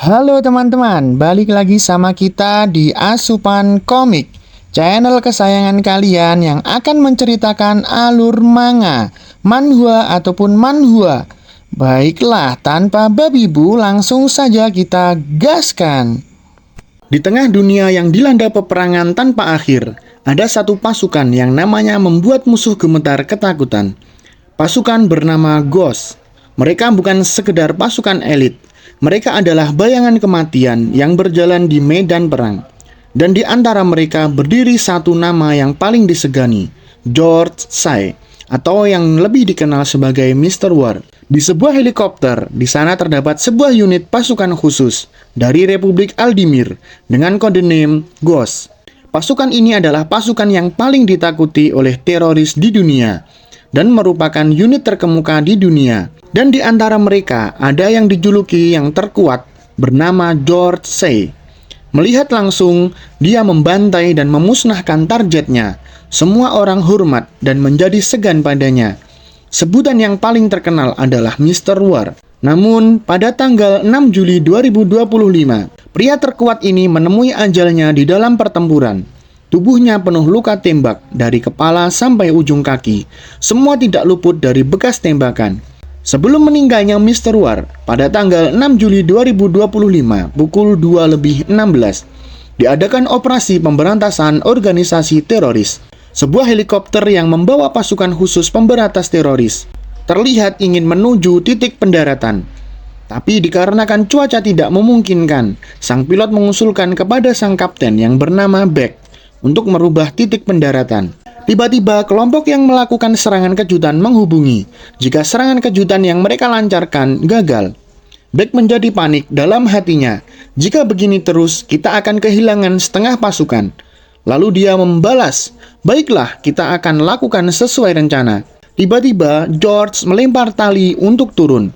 Halo teman-teman, balik lagi sama kita di Asupan Komik, channel kesayangan kalian yang akan menceritakan alur manga, manhwa ataupun manhwa. Baiklah, tanpa babi bu, langsung saja kita gaskan. Di tengah dunia yang dilanda peperangan tanpa akhir, ada satu pasukan yang namanya membuat musuh gemetar ketakutan. Pasukan bernama Ghost. Mereka bukan sekedar pasukan elit. Mereka adalah bayangan kematian yang berjalan di medan perang. Dan di antara mereka berdiri satu nama yang paling disegani, George Sai, atau yang lebih dikenal sebagai Mr. War. Di sebuah helikopter, di sana terdapat sebuah unit pasukan khusus dari Republik Aldimir dengan kode name Ghost. Pasukan ini adalah pasukan yang paling ditakuti oleh teroris di dunia dan merupakan unit terkemuka di dunia. Dan di antara mereka ada yang dijuluki yang terkuat bernama George Sai. Melihat langsung, dia membantai dan memusnahkan targetnya. Semua orang hormat dan menjadi segan padanya. Sebutan yang paling terkenal adalah Mr. War. Namun, pada tanggal 6 Juli 2025, pria terkuat ini menemui ajalnya di dalam pertempuran. Tubuhnya penuh luka tembak dari kepala sampai ujung kaki. Semua tidak luput dari bekas tembakan. Sebelum meninggalnya Mr. War, pada tanggal 6 Juli 2025 pukul 2:16, diadakan operasi pemberantasan organisasi teroris. Sebuah helikopter yang membawa pasukan khusus pemberantas teroris terlihat ingin menuju titik pendaratan. Tapi dikarenakan cuaca tidak memungkinkan, sang pilot mengusulkan kepada sang kapten yang bernama Beck untuk merubah titik pendaratan. Tiba-tiba kelompok yang melakukan serangan kejutan menghubungi. Jika serangan kejutan yang mereka lancarkan gagal, Beck menjadi panik dalam hatinya. Jika begini terus, kita akan kehilangan setengah pasukan. Lalu dia membalas, "Baiklah, kita akan lakukan sesuai rencana." Tiba-tiba George melempar tali untuk turun.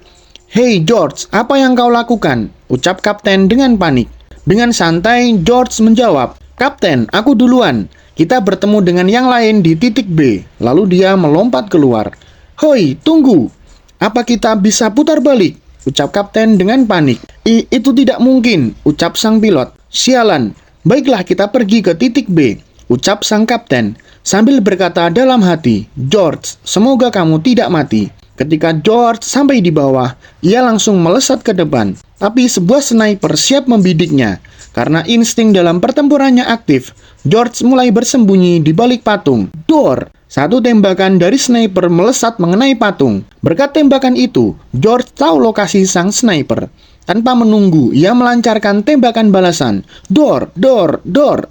"Hei George, apa yang kau lakukan?" ucap kapten dengan panik. Dengan santai George menjawab, "Kapten, aku duluan. Kita bertemu dengan yang lain di titik B." Lalu dia melompat keluar. "Hoi, tunggu. Apa kita bisa putar balik?" ucap kapten dengan panik. Itu tidak mungkin," ucap sang pilot. "Sialan. Baiklah, kita pergi ke titik B," ucap sang kapten sambil berkata dalam hati, "George, semoga kamu tidak mati." Ketika George sampai di bawah, ia langsung melesat ke depan. Tapi sebuah sniper siap membidiknya. Karena insting dalam pertempurannya aktif, George mulai bersembunyi di balik patung. Dor! Satu tembakan dari sniper melesat mengenai patung. Berkat tembakan itu, George tahu lokasi sang sniper. Tanpa menunggu, ia melancarkan tembakan balasan. Dor! Dor! Dor!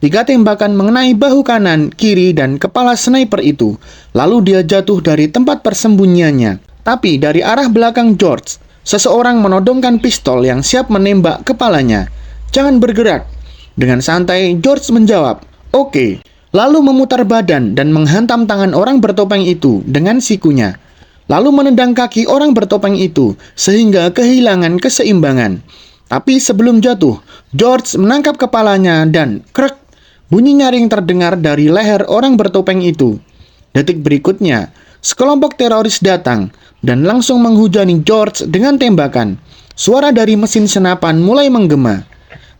3 tembakan mengenai bahu kanan, kiri, dan kepala sniper itu. Lalu dia jatuh dari tempat persembunyiannya. Tapi dari arah belakang George, seseorang menodongkan pistol yang siap menembak kepalanya. "Jangan bergerak." Dengan santai, George menjawab, "Oke." Lalu memutar badan dan menghantam tangan orang bertopeng itu dengan sikunya. Lalu menendang kaki orang bertopeng itu sehingga kehilangan keseimbangan. Tapi sebelum jatuh, George menangkap kepalanya dan krek, bunyi nyaring terdengar dari leher orang bertopeng itu. Detik berikutnya, sekelompok teroris datang dan langsung menghujani George dengan tembakan. Suara dari mesin senapan mulai menggema.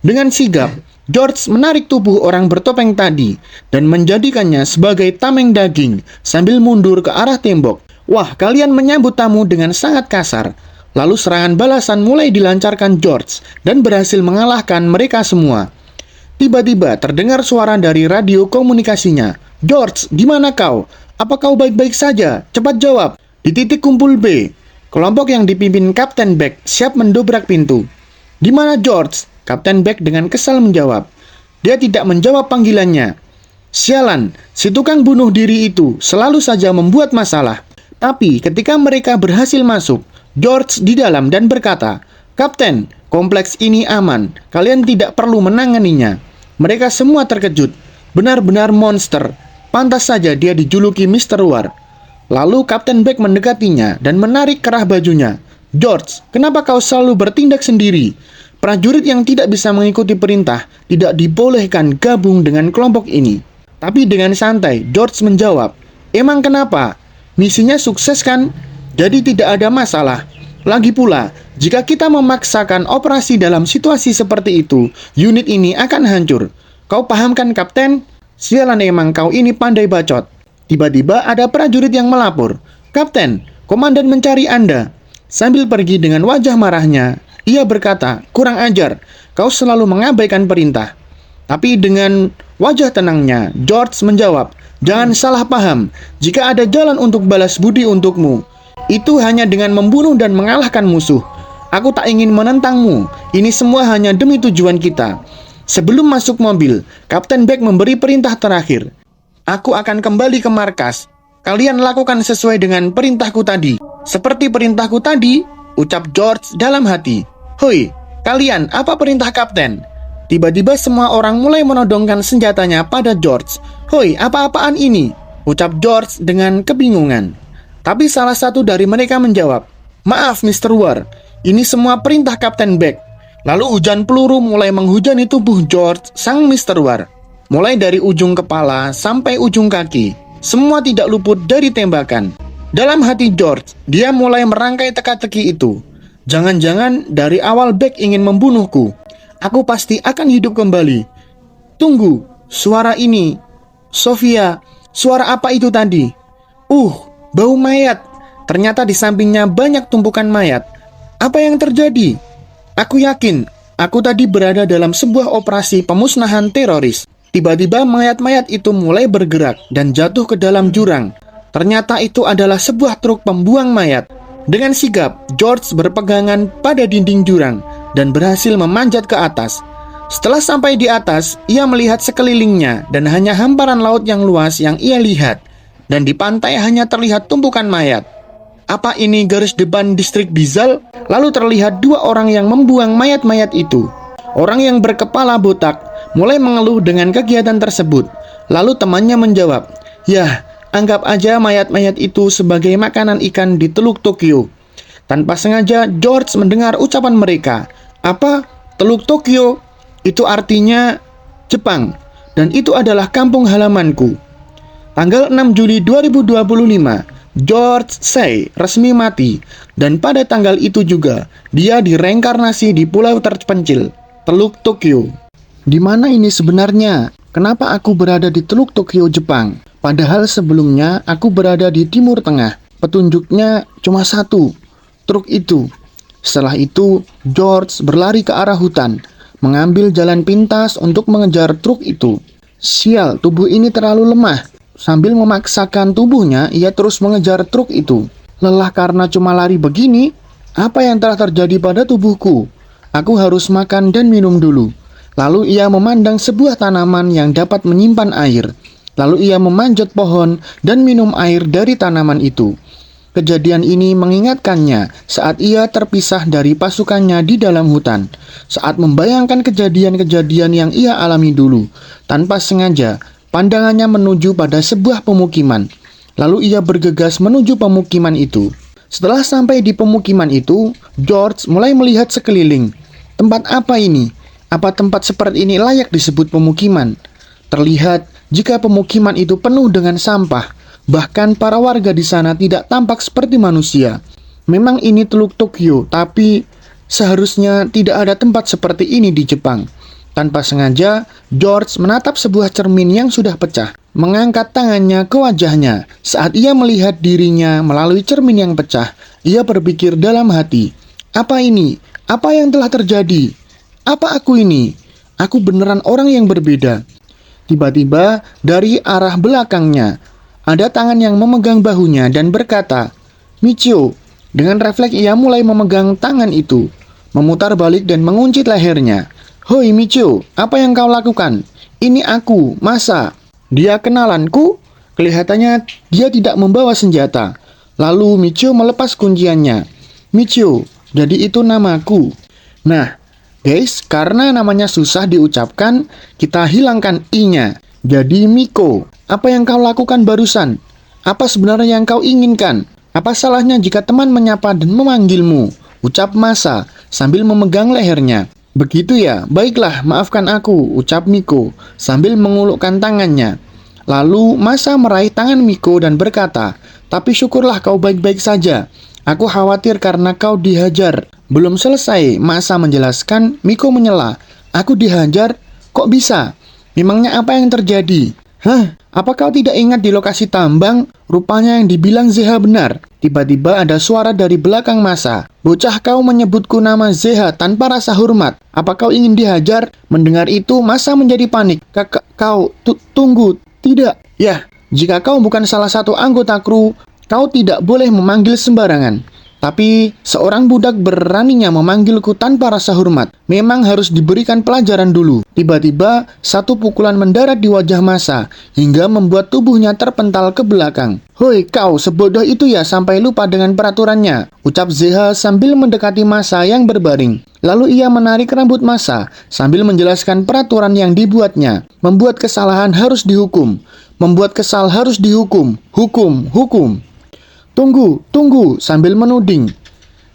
Dengan sigap, George menarik tubuh orang bertopeng tadi dan menjadikannya sebagai tameng daging sambil mundur ke arah tembok. Wah, kalian menyambut tamu dengan sangat kasar. Lalu serangan balasan mulai dilancarkan George dan berhasil mengalahkan mereka semua. Tiba-tiba terdengar suara dari radio komunikasinya. "George, di mana kau? Apa kau baik-baik saja? Cepat jawab." Di titik kumpul B, kelompok yang dipimpin Kapten Beck siap mendobrak pintu. "Di mana George?" Kapten Beck dengan kesal menjawab. Dia tidak menjawab panggilannya. Sialan, si tukang bunuh diri itu selalu saja membuat masalah. Tapi ketika mereka berhasil masuk, George di dalam dan berkata, "Kapten, kompleks ini aman. Kalian tidak perlu menanganinya." Mereka semua terkejut. Benar-benar monster. Pantas saja dia dijuluki Mr. War. Lalu Kapten Beck mendekatinya dan menarik kerah bajunya. "George, kenapa kau selalu bertindak sendiri? Prajurit yang tidak bisa mengikuti perintah tidak dibolehkan gabung dengan kelompok ini." Tapi dengan santai, George menjawab, "Emang kenapa? Misinya sukses kan? Jadi tidak ada masalah." Lagi pula, jika kita memaksakan operasi dalam situasi seperti itu, unit ini akan hancur. Kau paham kan, Kapten? Sialan emang kau ini pandai bacot. Tiba-tiba ada prajurit yang melapor. Kapten, komandan mencari Anda. Sambil pergi dengan wajah marahnya, ia berkata, kurang ajar, kau selalu mengabaikan perintah. Tapi dengan wajah tenangnya, George menjawab, jangan salah paham, jika ada jalan untuk balas budi untukmu, itu hanya dengan membunuh dan mengalahkan musuh. Aku tak ingin menentangmu, ini semua hanya demi tujuan kita. Sebelum masuk mobil, Kapten Beck memberi perintah terakhir. Aku akan kembali ke markas. Kalian lakukan sesuai dengan perintahku tadi. Seperti perintahku tadi, ucap George dalam hati. Hoi, kalian, apa perintah Kapten? Tiba-tiba semua orang mulai menodongkan senjatanya pada George. Hoi, apa-apaan ini? Ucap George dengan kebingungan. Tapi salah satu dari mereka menjawab, maaf Mr. War, ini semua perintah Kapten Beck. Lalu hujan peluru mulai menghujani tubuh George sang Mr. War. Mulai dari ujung kepala sampai ujung kaki, semua tidak luput dari tembakan. Dalam hati George, dia mulai merangkai teka-teki itu. Jangan-jangan dari awal Beck ingin membunuhku. Aku pasti akan hidup kembali. Tunggu, suara ini. Sofia, suara apa itu tadi? Bau mayat. Ternyata di sampingnya banyak tumpukan mayat. Apa yang terjadi? Aku yakin, aku tadi berada dalam sebuah operasi pemusnahan teroris. Tiba-tiba mayat-mayat itu mulai bergerak dan jatuh ke dalam jurang. Ternyata itu adalah sebuah truk pembuang mayat. Dengan sigap, George berpegangan pada dinding jurang dan berhasil memanjat ke atas. Setelah sampai di atas, ia melihat sekelilingnya dan hanya hamparan laut yang luas yang ia lihat. Dan di pantai hanya terlihat tumpukan mayat. Apa ini garis depan distrik Bizal? Lalu terlihat dua orang yang membuang mayat-mayat itu. Orang yang berkepala botak mulai mengeluh dengan kegiatan tersebut. Lalu temannya menjawab, yah, anggap aja mayat-mayat itu sebagai makanan ikan di Teluk Tokyo. Tanpa sengaja George mendengar ucapan mereka. Apa? Teluk Tokyo? Itu artinya Jepang. Dan itu adalah kampung halamanku. Tanggal 6 Juli 2025, George Say resmi mati. Dan pada tanggal itu juga, dia direinkarnasi di pulau terpencil, Teluk Tokyo. Di mana ini sebenarnya? Kenapa aku berada di Teluk Tokyo, Jepang? Padahal sebelumnya aku berada di Timur Tengah. Petunjuknya cuma satu, truk itu. Setelah itu, George berlari ke arah hutan, mengambil jalan pintas untuk mengejar truk itu. Sial, tubuh ini terlalu lemah. Sambil memaksakan tubuhnya, ia terus mengejar truk itu. Lelah karena cuma lari begini. Apa yang telah terjadi pada tubuhku? Aku harus makan dan minum dulu. Lalu ia memandang sebuah tanaman yang dapat menyimpan air. Lalu ia memanjat pohon dan minum air dari tanaman itu. Kejadian ini mengingatkannya saat ia terpisah dari pasukannya di dalam hutan. Saat membayangkan kejadian-kejadian yang ia alami dulu, tanpa sengaja, pandangannya menuju pada sebuah pemukiman. Lalu ia bergegas menuju pemukiman itu. Setelah sampai di pemukiman itu, George mulai melihat sekeliling. Tempat apa ini? Apa tempat seperti ini layak disebut pemukiman? Terlihat jika pemukiman itu penuh dengan sampah. Bahkan para warga di sana tidak tampak seperti manusia. Memang ini Teluk Tokyo, tapi seharusnya tidak ada tempat seperti ini di Jepang. Tanpa sengaja, George menatap sebuah cermin yang sudah pecah. Mengangkat tangannya ke wajahnya. Saat ia melihat dirinya melalui cermin yang pecah, ia berpikir dalam hati, apa ini? Apa yang telah terjadi? Apa aku ini? Aku beneran orang yang berbeda. Tiba-tiba, dari arah belakangnya, ada tangan yang memegang bahunya dan berkata, Michio. Dengan refleks ia mulai memegang tangan itu, memutar balik dan mengunci lehernya. Hoi Michio, apa yang kau lakukan? Ini aku, Masa. Dia kenalanku? Kelihatannya dia tidak membawa senjata. Lalu Michio melepas kunciannya. Michio, jadi itu namaku. Nah, guys, karena namanya susah diucapkan, kita hilangkan i-nya. Jadi Miko, apa yang kau lakukan barusan? Apa sebenarnya yang kau inginkan? Apa salahnya jika teman menyapa dan memanggilmu? Ucap Masa sambil memegang lehernya. Begitu ya, baiklah, maafkan aku, ucap Miko sambil mengulurkan tangannya. Lalu Masa meraih tangan Miko dan berkata, tapi syukurlah kau baik-baik saja. Aku khawatir karena kau dihajar. Belum selesai Masa menjelaskan, Miko menyela. Aku dihajar? Kok bisa? Memangnya apa yang terjadi? Hah? Apa kau tidak ingat di lokasi tambang? Rupanya yang dibilang Zeha benar. Tiba-tiba ada suara dari belakang Masa. Bocah, kau menyebutku nama Zeha tanpa rasa hormat. Apa kau ingin dihajar? Mendengar itu, Masa menjadi panik. Tunggu. Tidak. Ya, jika kau bukan salah satu anggota kru, kau tidak boleh memanggil sembarangan. Tapi seorang budak beraninya memanggilku tanpa rasa hormat. Memang harus diberikan pelajaran dulu. Tiba-tiba satu pukulan mendarat di wajah Masa hingga membuat tubuhnya terpental ke belakang. Hoi, kau sebodoh itu ya sampai lupa dengan peraturannya, ucap Zeha sambil mendekati Masa yang berbaring. Lalu ia menarik rambut Masa sambil menjelaskan peraturan yang dibuatnya. Membuat kesalahan harus dihukum. Membuat kesal harus dihukum. Hukum. Tunggu, sambil menuding.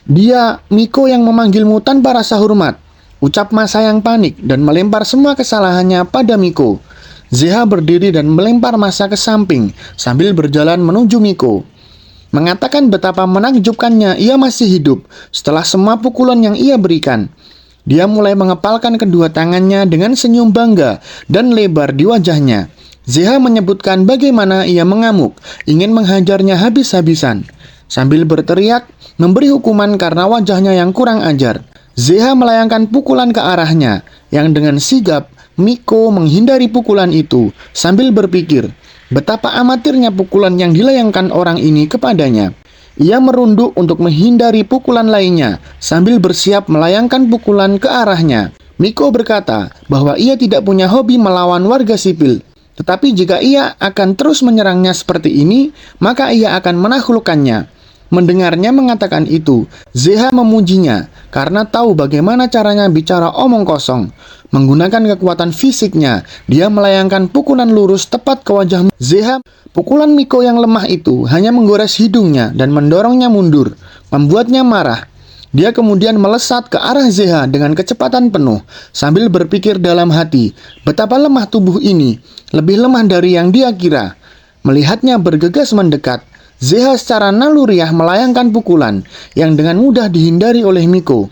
Dia, Miko yang memanggilmu tanpa rasa hormat, ucap Masa yang panik dan melempar semua kesalahannya pada Miko. Zeha berdiri dan melempar Masa ke samping sambil berjalan menuju Miko. Mengatakan betapa menakjubkannya ia masih hidup setelah semua pukulan yang ia berikan. Dia mulai mengepalkan kedua tangannya dengan senyum bangga dan lebar di wajahnya. Zeha menyebutkan bagaimana ia mengamuk, ingin menghajarnya habis-habisan. Sambil berteriak, memberi hukuman karena wajahnya yang kurang ajar. Zeha melayangkan pukulan ke arahnya, yang dengan sigap, Miko menghindari pukulan itu, sambil berpikir, betapa amatirnya pukulan yang dilayangkan orang ini kepadanya. Ia merunduk untuk menghindari pukulan lainnya, sambil bersiap melayangkan pukulan ke arahnya. Miko berkata bahwa ia tidak punya hobi melawan warga sipil. Tetapi jika ia akan terus menyerangnya seperti ini, maka ia akan menaklukkannya. Mendengarnya mengatakan itu, Zeha memujinya karena tahu bagaimana caranya bicara omong kosong. Menggunakan kekuatan fisiknya, dia melayangkan pukulan lurus tepat ke wajah Zeha. Pukulan Miko yang lemah itu hanya menggores hidungnya dan mendorongnya mundur, membuatnya marah. Dia kemudian melesat ke arah Zeha dengan kecepatan penuh, sambil berpikir dalam hati, betapa lemah tubuh ini, lebih lemah dari yang dia kira. Melihatnya bergegas mendekat, Zeha secara naluriah melayangkan pukulan yang dengan mudah dihindari oleh Miko.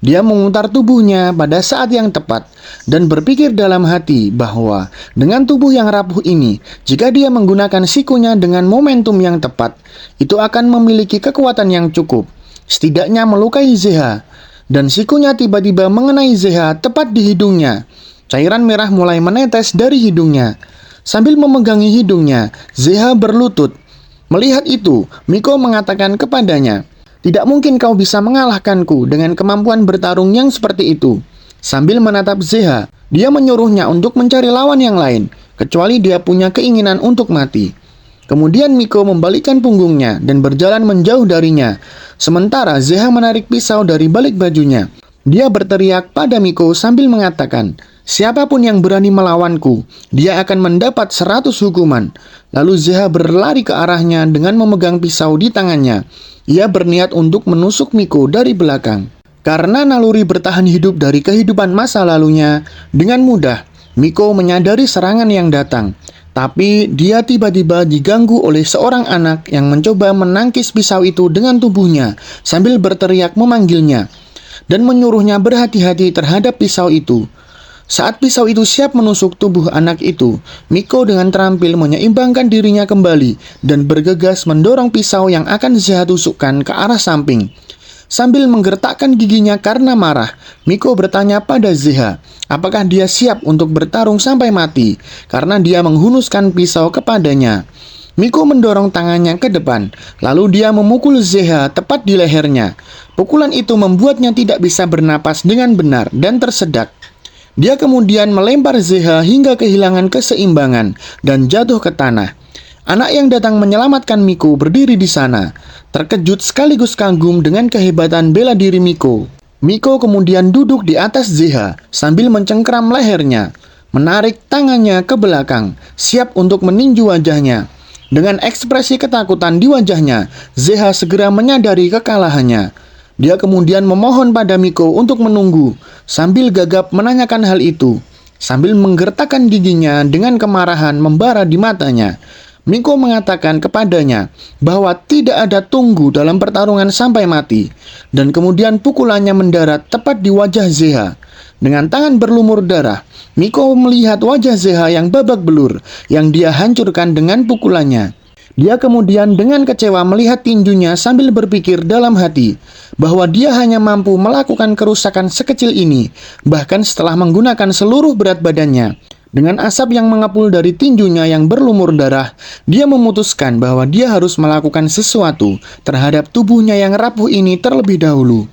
Dia memutar tubuhnya pada saat yang tepat dan berpikir dalam hati bahwa dengan tubuh yang rapuh ini, jika dia menggunakan sikunya dengan momentum yang tepat, itu akan memiliki kekuatan yang cukup. Setidaknya melukai Zeha, dan sikunya tiba-tiba mengenai Zeha tepat di hidungnya. Cairan merah mulai menetes dari hidungnya. Sambil memegangi hidungnya, Zeha berlutut. Melihat itu, Miko mengatakan kepadanya, "Tidak mungkin kau bisa mengalahkanku dengan kemampuan bertarung yang seperti itu." Sambil menatap Zeha, dia menyuruhnya untuk mencari lawan yang lain, kecuali dia punya keinginan untuk mati. Kemudian Miko membalikkan punggungnya dan berjalan menjauh darinya. Sementara Zeha menarik pisau dari balik bajunya. Dia berteriak pada Miko sambil mengatakan, "Siapapun yang berani melawanku, dia akan mendapat 100 hukuman." Lalu Zeha berlari ke arahnya dengan memegang pisau di tangannya. Ia berniat untuk menusuk Miko dari belakang. Karena naluri bertahan hidup dari kehidupan masa lalunya, dengan mudah Miko menyadari serangan yang datang. Tapi dia tiba-tiba diganggu oleh seorang anak yang mencoba menangkis pisau itu dengan tubuhnya sambil berteriak memanggilnya dan menyuruhnya berhati-hati terhadap pisau itu. Saat pisau itu siap menusuk tubuh anak itu, Miko dengan terampil menyeimbangkan dirinya kembali dan bergegas mendorong pisau yang akan Zeha tusukkan ke arah samping. Sambil menggertakkan giginya karena marah, Miko bertanya pada Zeha, apakah dia siap untuk bertarung sampai mati, karena dia menghunuskan pisau kepadanya. Miko mendorong tangannya ke depan, lalu dia memukul Zeha tepat di lehernya. Pukulan itu membuatnya tidak bisa bernapas dengan benar dan tersedak. Dia kemudian melempar Zeha hingga kehilangan keseimbangan dan jatuh ke tanah. Anak yang datang menyelamatkan Miko berdiri di sana, terkejut sekaligus kagum dengan kehebatan bela diri Miko. Miko kemudian duduk di atas Zeha sambil mencengkeram lehernya, menarik tangannya ke belakang, siap untuk meninju wajahnya. Dengan ekspresi ketakutan di wajahnya, Zeha segera menyadari kekalahannya. Dia kemudian memohon pada Miko untuk menunggu, sambil gagap menanyakan hal itu. Sambil menggertakkan giginya dengan kemarahan membara di matanya. Miko mengatakan kepadanya bahwa tidak ada tunggu dalam pertarungan sampai mati, dan kemudian pukulannya mendarat tepat di wajah Zeha. Dengan tangan berlumur darah, Miko melihat wajah Zeha yang babak belur yang dia hancurkan dengan pukulannya. Dia kemudian dengan kecewa melihat tinjunya sambil berpikir dalam hati bahwa dia hanya mampu melakukan kerusakan sekecil ini, bahkan setelah menggunakan seluruh berat badannya. Dengan asap yang mengepul dari tinjunya yang berlumur darah, dia memutuskan bahwa dia harus melakukan sesuatu terhadap tubuhnya yang rapuh ini terlebih dahulu.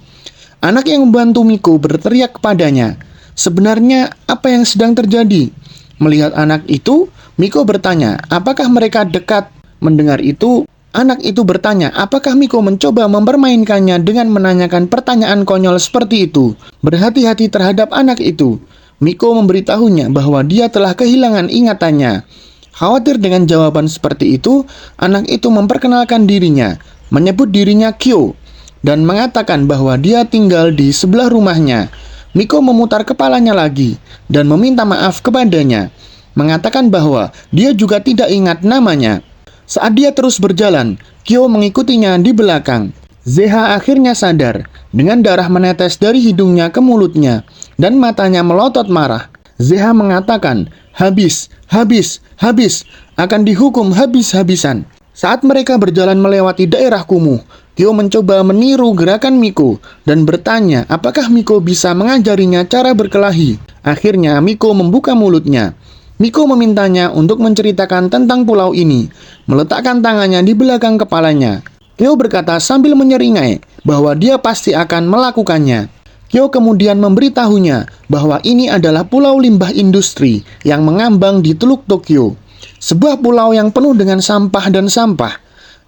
Anak yang membantu Miko berteriak kepadanya, "Sebenarnya apa yang sedang terjadi?" Melihat anak itu, Miko bertanya, apakah mereka dekat? Mendengar itu, anak itu bertanya, apakah Miko mencoba mempermainkannya dengan menanyakan pertanyaan konyol seperti itu. Berhati-hati terhadap anak itu. Miko memberitahunya bahwa dia telah kehilangan ingatannya. Khawatir dengan jawaban seperti itu, anak itu memperkenalkan dirinya, menyebut dirinya Kyo, dan mengatakan bahwa dia tinggal di sebelah rumahnya. Miko memutar kepalanya lagi dan meminta maaf kepadanya, mengatakan bahwa dia juga tidak ingat namanya. Saat dia terus berjalan, Kyo mengikutinya di belakang. Zeha akhirnya sadar dengan darah menetes dari hidungnya ke mulutnya dan matanya melotot marah. Zeha mengatakan, "Habis, habis, habis, akan dihukum habis-habisan." Saat mereka berjalan melewati daerah kumuh, Kyo mencoba meniru gerakan Miko dan bertanya apakah Miko bisa mengajarinya cara berkelahi. Akhirnya Miko membuka mulutnya. Miko memintanya untuk menceritakan tentang pulau ini, meletakkan tangannya di belakang kepalanya. Kyo berkata sambil menyeringai bahwa dia pasti akan melakukannya. Kyo kemudian memberitahunya bahwa ini adalah pulau limbah industri yang mengambang di Teluk Tokyo. Sebuah pulau yang penuh dengan sampah dan sampah.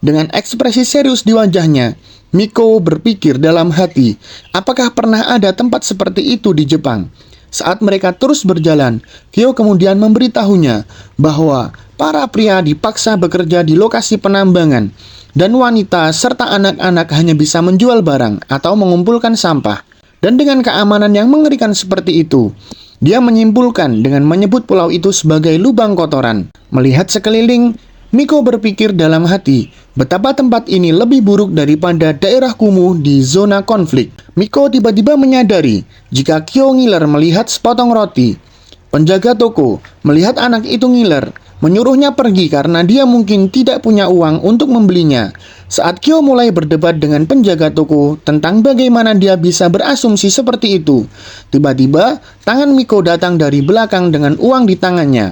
Dengan ekspresi serius di wajahnya, Miko berpikir dalam hati, apakah pernah ada tempat seperti itu di Jepang? Saat mereka terus berjalan, Kyo kemudian memberitahunya bahwa para pria dipaksa bekerja di lokasi penambangan dan wanita serta anak-anak hanya bisa menjual barang atau mengumpulkan sampah. Dan dengan keamanan yang mengerikan seperti itu, dia menyimpulkan dengan menyebut pulau itu sebagai lubang kotoran. Melihat sekeliling, Miko berpikir dalam hati, betapa tempat ini lebih buruk daripada daerah kumuh di zona konflik. Miko tiba-tiba menyadari jika Kyo ngiler melihat sepotong roti. Penjaga toko melihat anak itu ngiler, menyuruhnya pergi karena dia mungkin tidak punya uang untuk membelinya. Saat Kyo mulai berdebat dengan penjaga toko tentang bagaimana dia bisa berasumsi seperti itu, tiba-tiba tangan Miko datang dari belakang dengan uang di tangannya.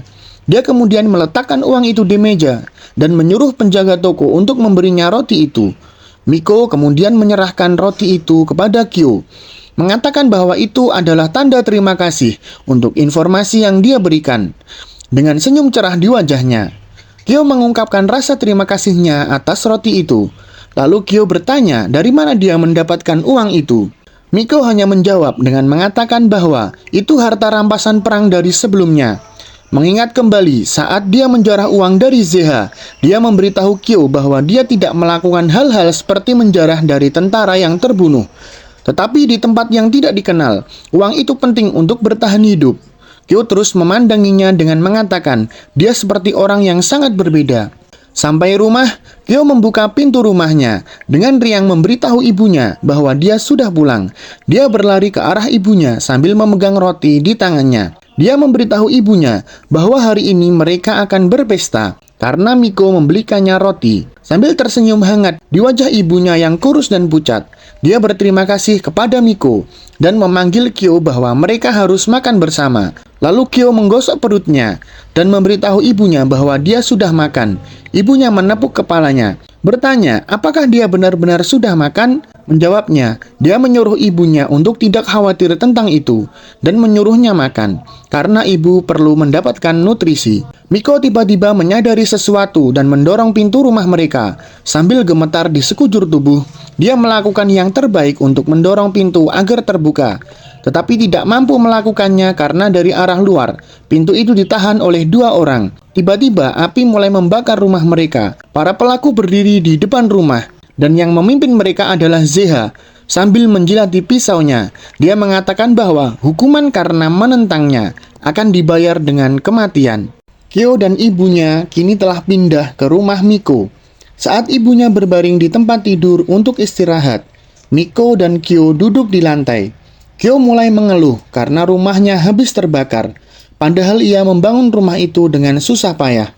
Dia kemudian meletakkan uang itu di meja dan menyuruh penjaga toko untuk memberinya roti itu. Miko kemudian menyerahkan roti itu kepada Kyo, mengatakan bahwa itu adalah tanda terima kasih untuk informasi yang dia berikan. Dengan senyum cerah di wajahnya, Kyo mengungkapkan rasa terima kasihnya atas roti itu. Lalu Kyo bertanya dari mana dia mendapatkan uang itu. Miko hanya menjawab dengan mengatakan bahwa itu harta rampasan perang dari sebelumnya. Mengingat kembali saat dia menjarah uang dari Zeha, dia memberitahu Kyo bahwa dia tidak melakukan hal-hal seperti menjarah dari tentara yang terbunuh. Tetapi di tempat yang tidak dikenal, uang itu penting untuk bertahan hidup. Kyo terus memandanginya dengan mengatakan dia seperti orang yang sangat berbeda. Sampai rumah, Kyo membuka pintu rumahnya dengan riang memberitahu ibunya bahwa dia sudah pulang. Dia berlari ke arah ibunya sambil memegang roti di tangannya. Dia memberitahu ibunya bahwa hari ini mereka akan berpesta karena Miko membelikannya roti. Sambil tersenyum hangat di wajah ibunya yang kurus dan pucat, dia berterima kasih kepada Miko dan memanggil Kyo bahwa mereka harus makan bersama. Lalu Kyo menggosok perutnya dan memberitahu ibunya bahwa dia sudah makan. Ibunya menepuk kepalanya, bertanya apakah dia benar-benar sudah makan. Menjawabnya, dia menyuruh ibunya untuk tidak khawatir tentang itu dan menyuruhnya makan karena ibu perlu mendapatkan nutrisi. Miko tiba-tiba menyadari sesuatu dan mendorong pintu rumah mereka. Sambil gemetar di sekujur tubuh, dia melakukan yang terbaik untuk mendorong pintu agar terbuka, tetapi tidak mampu melakukannya karena dari arah luar, pintu itu ditahan oleh dua orang. Tiba-tiba api mulai membakar rumah mereka. Para pelaku berdiri di depan rumah dan yang memimpin mereka adalah Zeha. Sambil menjilati pisaunya, dia mengatakan bahwa hukuman karena menentangnya akan dibayar dengan kematian. Kyo dan ibunya kini telah pindah ke rumah Miko. Saat ibunya berbaring di tempat tidur untuk istirahat, Miko dan Kyo duduk di lantai. Kyo mulai mengeluh karena rumahnya habis terbakar, padahal ia membangun rumah itu dengan susah payah.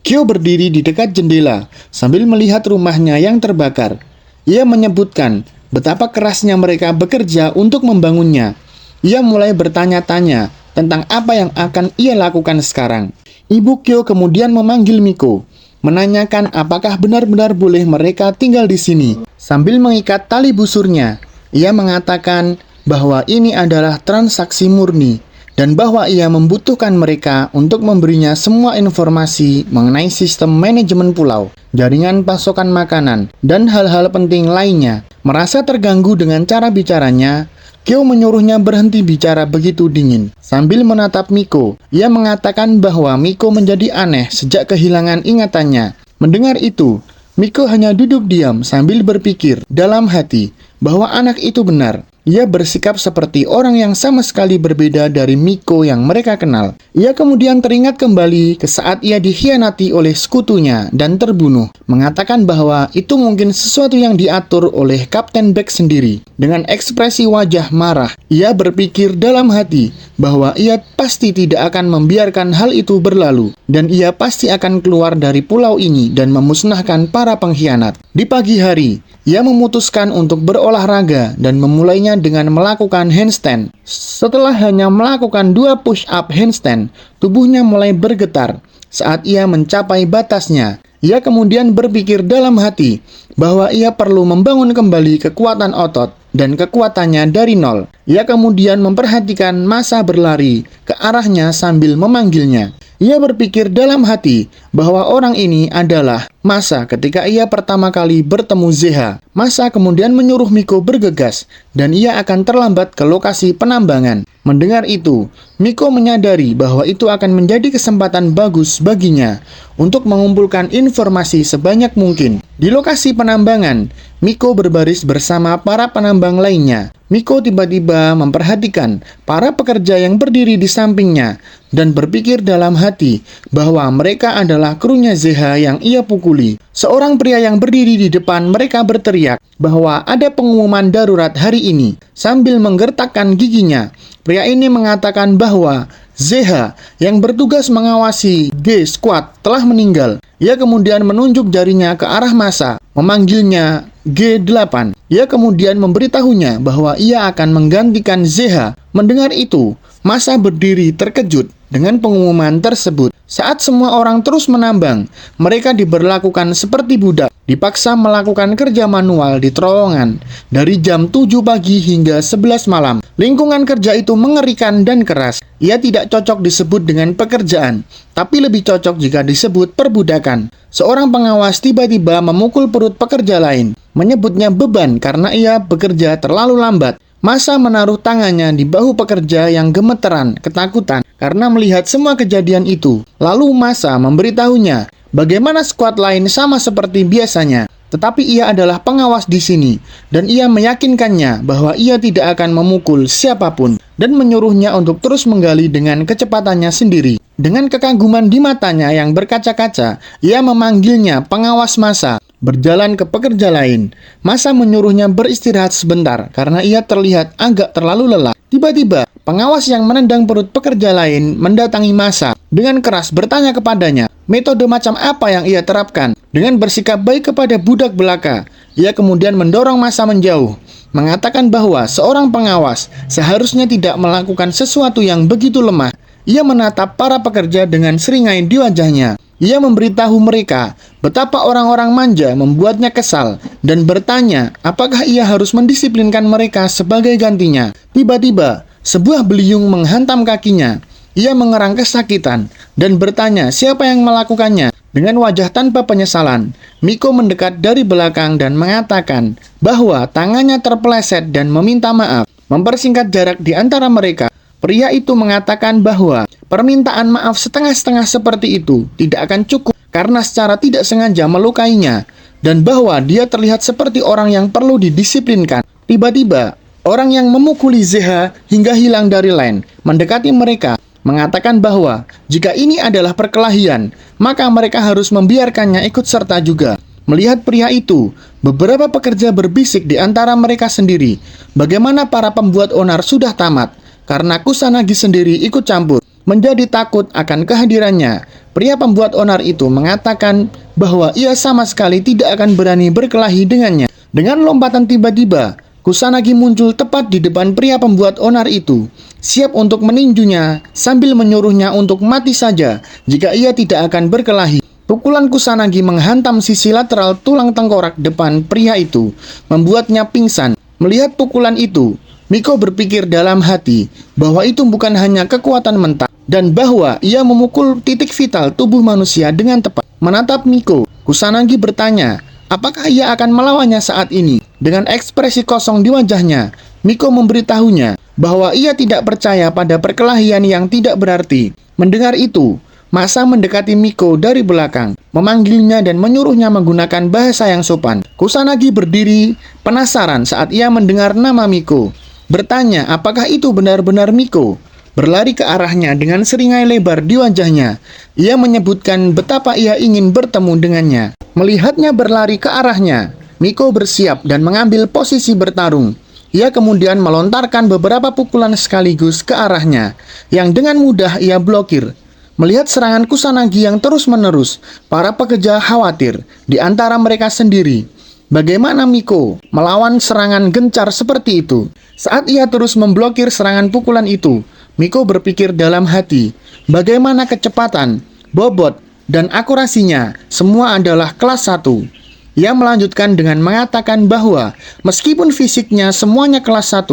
Kyo berdiri di dekat jendela sambil melihat rumahnya yang terbakar. Ia menyebutkan betapa kerasnya mereka bekerja untuk membangunnya. Ia mulai bertanya-tanya tentang apa yang akan ia lakukan sekarang. Ibu Kyo kemudian memanggil Miko, menanyakan apakah benar-benar boleh mereka tinggal di sini. Sambil mengikat tali busurnya, ia mengatakan bahwa ini adalah transaksi murni dan bahwa ia membutuhkan mereka untuk memberinya semua informasi mengenai sistem manajemen pulau, jaringan pasokan makanan, dan hal-hal penting lainnya. Merasa terganggu dengan cara bicaranya, Kyo menyuruhnya berhenti bicara begitu dingin. Sambil menatap Miko, ia mengatakan bahwa Miko menjadi aneh sejak kehilangan ingatannya. Mendengar itu, Miko hanya duduk diam sambil berpikir dalam hati bahwa anak itu benar. Ia bersikap seperti orang yang sama sekali berbeda dari Miko yang mereka kenal. Ia kemudian teringat kembali ke saat ia dikhianati oleh sekutunya dan terbunuh, mengatakan bahwa itu mungkin sesuatu yang diatur oleh Kapten Beck sendiri. Dengan ekspresi wajah marah, ia berpikir dalam hati bahwa ia pasti tidak akan membiarkan hal itu berlalu, dan ia pasti akan keluar dari pulau ini dan memusnahkan para pengkhianat. Di pagi hari, ia memutuskan untuk berolahraga dan memulainya dengan melakukan handstand. Setelah hanya melakukan 2 push-up handstand, tubuhnya mulai bergetar. Saat ia mencapai batasnya, ia kemudian berpikir dalam hati bahwa ia perlu membangun kembali kekuatan otot dan kekuatannya dari nol. Ia kemudian memperhatikan masa berlari ke arahnya sambil memanggilnya. Ia berpikir dalam hati bahwa orang ini adalah Masa ketika ia pertama kali bertemu Zeha. Masa kemudian menyuruh Miko bergegas dan ia akan terlambat ke lokasi penambangan. Mendengar itu, Miko menyadari bahwa itu akan menjadi kesempatan bagus baginya untuk mengumpulkan informasi sebanyak mungkin. Di lokasi penambangan, Miko berbaris bersama para penambang lainnya. Miko tiba-tiba memperhatikan para pekerja yang berdiri di sampingnya dan berpikir dalam hati bahwa mereka adalah krunya Zeha yang ia pukuli. Seorang pria yang berdiri di depan mereka berteriak bahwa ada pengumuman darurat hari ini. Sambil menggertakkan giginya, pria ini mengatakan bahwa Zeha yang bertugas mengawasi G Squad telah meninggal. Ia kemudian menunjuk jarinya ke arah Masa, memanggilnya G8. Ia kemudian memberitahunya bahwa ia akan menggantikan Zeha. Mendengar itu, Masa berdiri terkejut dengan pengumuman tersebut. Saat semua orang terus menambang, mereka diberlakukan seperti budak, dipaksa melakukan kerja manual di terowongan dari jam 7 pagi hingga 11 malam. Lingkungan kerja itu mengerikan dan keras. Ia tidak cocok disebut dengan pekerjaan, tapi lebih cocok jika disebut perbudakan. Seorang pengawas tiba-tiba memukul perut pekerja lain, menyebutnya beban karena ia bekerja terlalu lambat. Masa menaruh tangannya di bahu pekerja yang gemeteran, ketakutan karena melihat semua kejadian itu. Lalu Masa memberitahunya bagaimana skuad lain sama seperti biasanya, tetapi ia adalah pengawas di sini dan ia meyakinkannya bahwa ia tidak akan memukul siapapun dan menyuruhnya untuk terus menggali dengan kecepatannya sendiri. Dengan kekaguman di matanya yang berkaca-kaca, ia memanggilnya pengawas Masa. Berjalan ke pekerja lain, Masa menyuruhnya beristirahat sebentar karena ia terlihat agak terlalu lelah. Tiba-tiba, pengawas yang menendang perut pekerja lain mendatangi Masa dengan keras bertanya kepadanya metode macam apa yang ia terapkan. Dengan bersikap baik kepada budak belaka, ia kemudian mendorong Masa menjauh, mengatakan bahwa seorang pengawas seharusnya tidak melakukan sesuatu yang begitu lemah. Ia menatap para pekerja dengan seringai di wajahnya. Ia memberitahu mereka betapa orang-orang manja membuatnya kesal dan bertanya apakah ia harus mendisiplinkan mereka sebagai gantinya. Tiba-tiba, sebuah beliung menghantam kakinya. Ia mengerang kesakitan dan bertanya siapa yang melakukannya. Dengan wajah tanpa penyesalan, Miko mendekat dari belakang dan mengatakan bahwa tangannya terpeleset dan meminta maaf. Mempersingkat jarak di antara mereka, pria itu mengatakan bahwa permintaan maaf setengah-setengah seperti itu tidak akan cukup karena secara tidak sengaja melukainya dan bahwa dia terlihat seperti orang yang perlu didisiplinkan. Tiba-tiba, orang yang memukuli Zeha hingga hilang dari line mendekati mereka. mengatakan bahwa jika ini adalah perkelahian, maka mereka harus membiarkannya ikut serta juga. Melihat pria itu, beberapa pekerja berbisik di antara mereka sendiri, bagaimana para pembuat onar sudah tamat, karena Kusanagi sendiri ikut campur. Menjadi takut akan kehadirannya, pria pembuat onar itu mengatakan bahwa ia sama sekali tidak akan berani berkelahi dengannya. Dengan lompatan tiba-tiba, Kusanagi muncul tepat di depan pria pembuat onar itu, siap untuk meninjunya sambil menyuruhnya untuk mati saja jika ia tidak akan berkelahi. Pukulan Kusanagi menghantam sisi lateral tulang tengkorak depan pria itu, membuatnya pingsan. Melihat pukulan itu, Miko berpikir dalam hati bahwa itu bukan hanya kekuatan mental, dan bahwa ia memukul titik vital tubuh manusia dengan tepat. Menatap Miko, Kusanagi bertanya, apakah ia akan melawannya saat ini? Dengan ekspresi kosong di wajahnya, Miko memberitahunya bahwa ia tidak percaya pada perkelahian yang tidak berarti. Mendengar itu, Masa mendekati Miko dari belakang, memanggilnya dan menyuruhnya menggunakan bahasa yang sopan. Kusanagi berdiri penasaran saat ia mendengar nama Miko. Bertanya apakah itu benar-benar Miko. Berlari ke arahnya dengan seringai lebar di wajahnya. Ia menyebutkan betapa ia ingin bertemu dengannya. Melihatnya berlari ke arahnya, Miko bersiap dan mengambil posisi bertarung. Ia kemudian melontarkan beberapa pukulan sekaligus ke arahnya, yang dengan mudah ia blokir. Melihat serangan Kusanagi yang terus-menerus, para pekerja khawatir di antara mereka sendiri. Bagaimana Miko melawan serangan gencar seperti itu? Saat ia terus memblokir serangan pukulan itu, Miko berpikir dalam hati, bagaimana kecepatan, bobot, dan akurasinya semua adalah kelas 1. Ia melanjutkan dengan mengatakan bahwa meskipun fisiknya semuanya kelas 1,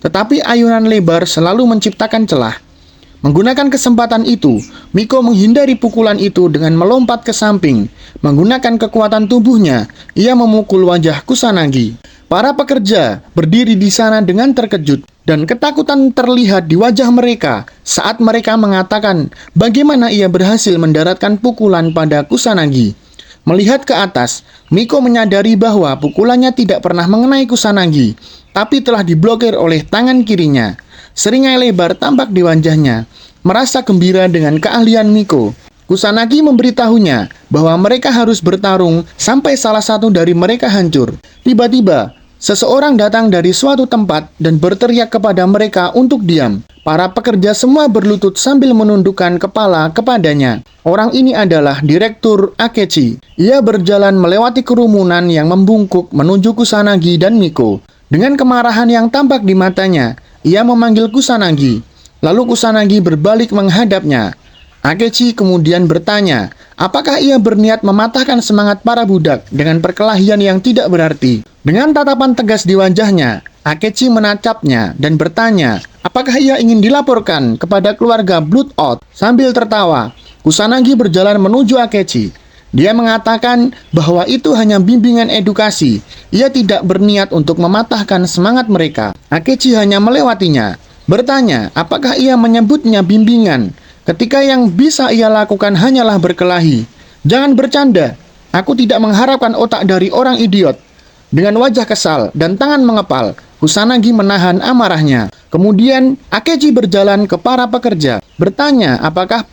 tetapi ayunan lebar selalu menciptakan celah. Menggunakan kesempatan itu, Miko menghindari pukulan itu dengan melompat ke samping. Menggunakan kekuatan tubuhnya, ia memukul wajah Kusanagi. Para pekerja berdiri di sana dengan terkejut, dan ketakutan terlihat di wajah mereka saat mereka mengatakan bagaimana ia berhasil mendaratkan pukulan pada Kusanagi. Melihat ke atas, Miko menyadari bahwa pukulannya tidak pernah mengenai Kusanagi, tapi telah diblokir oleh tangan kirinya. Seringai lebar tampak di wajahnya. Merasa gembira dengan keahlian Miko, Kusanagi memberitahunya bahwa mereka harus bertarung sampai salah satu dari mereka hancur. Tiba-tiba, seseorang datang dari suatu tempat dan berteriak kepada mereka untuk diam. Para pekerja semua berlutut sambil menundukkan kepala kepadanya. Orang ini adalah Direktur Akechi. Ia berjalan melewati kerumunan yang membungkuk menuju Kusanagi dan Miko. Dengan kemarahan yang tampak di matanya, ia memanggil Kusanagi. Lalu Kusanagi berbalik menghadapnya. Akechi kemudian bertanya, apakah ia berniat mematahkan semangat para budak dengan perkelahian yang tidak berarti? Dengan tatapan tegas di wajahnya, Akechi menatapnya dan bertanya, apakah ia ingin dilaporkan kepada keluarga Bloodout? Sambil tertawa, Kusanagi berjalan menuju Akechi. Dia mengatakan bahwa itu hanya bimbingan edukasi. Ia tidak berniat untuk mematahkan semangat mereka. Akechi hanya melewatinya. Bertanya, apakah ia menyebutnya bimbingan, ketika yang bisa ia lakukan hanyalah berkelahi. Jangan bercanda, aku tidak mengharapkan otak dari orang idiot. Dengan wajah kesal dan tangan mengepal, Kusanagi menahan amarahnya. Kemudian, Akechi berjalan ke para pekerja. Bertanya, apakah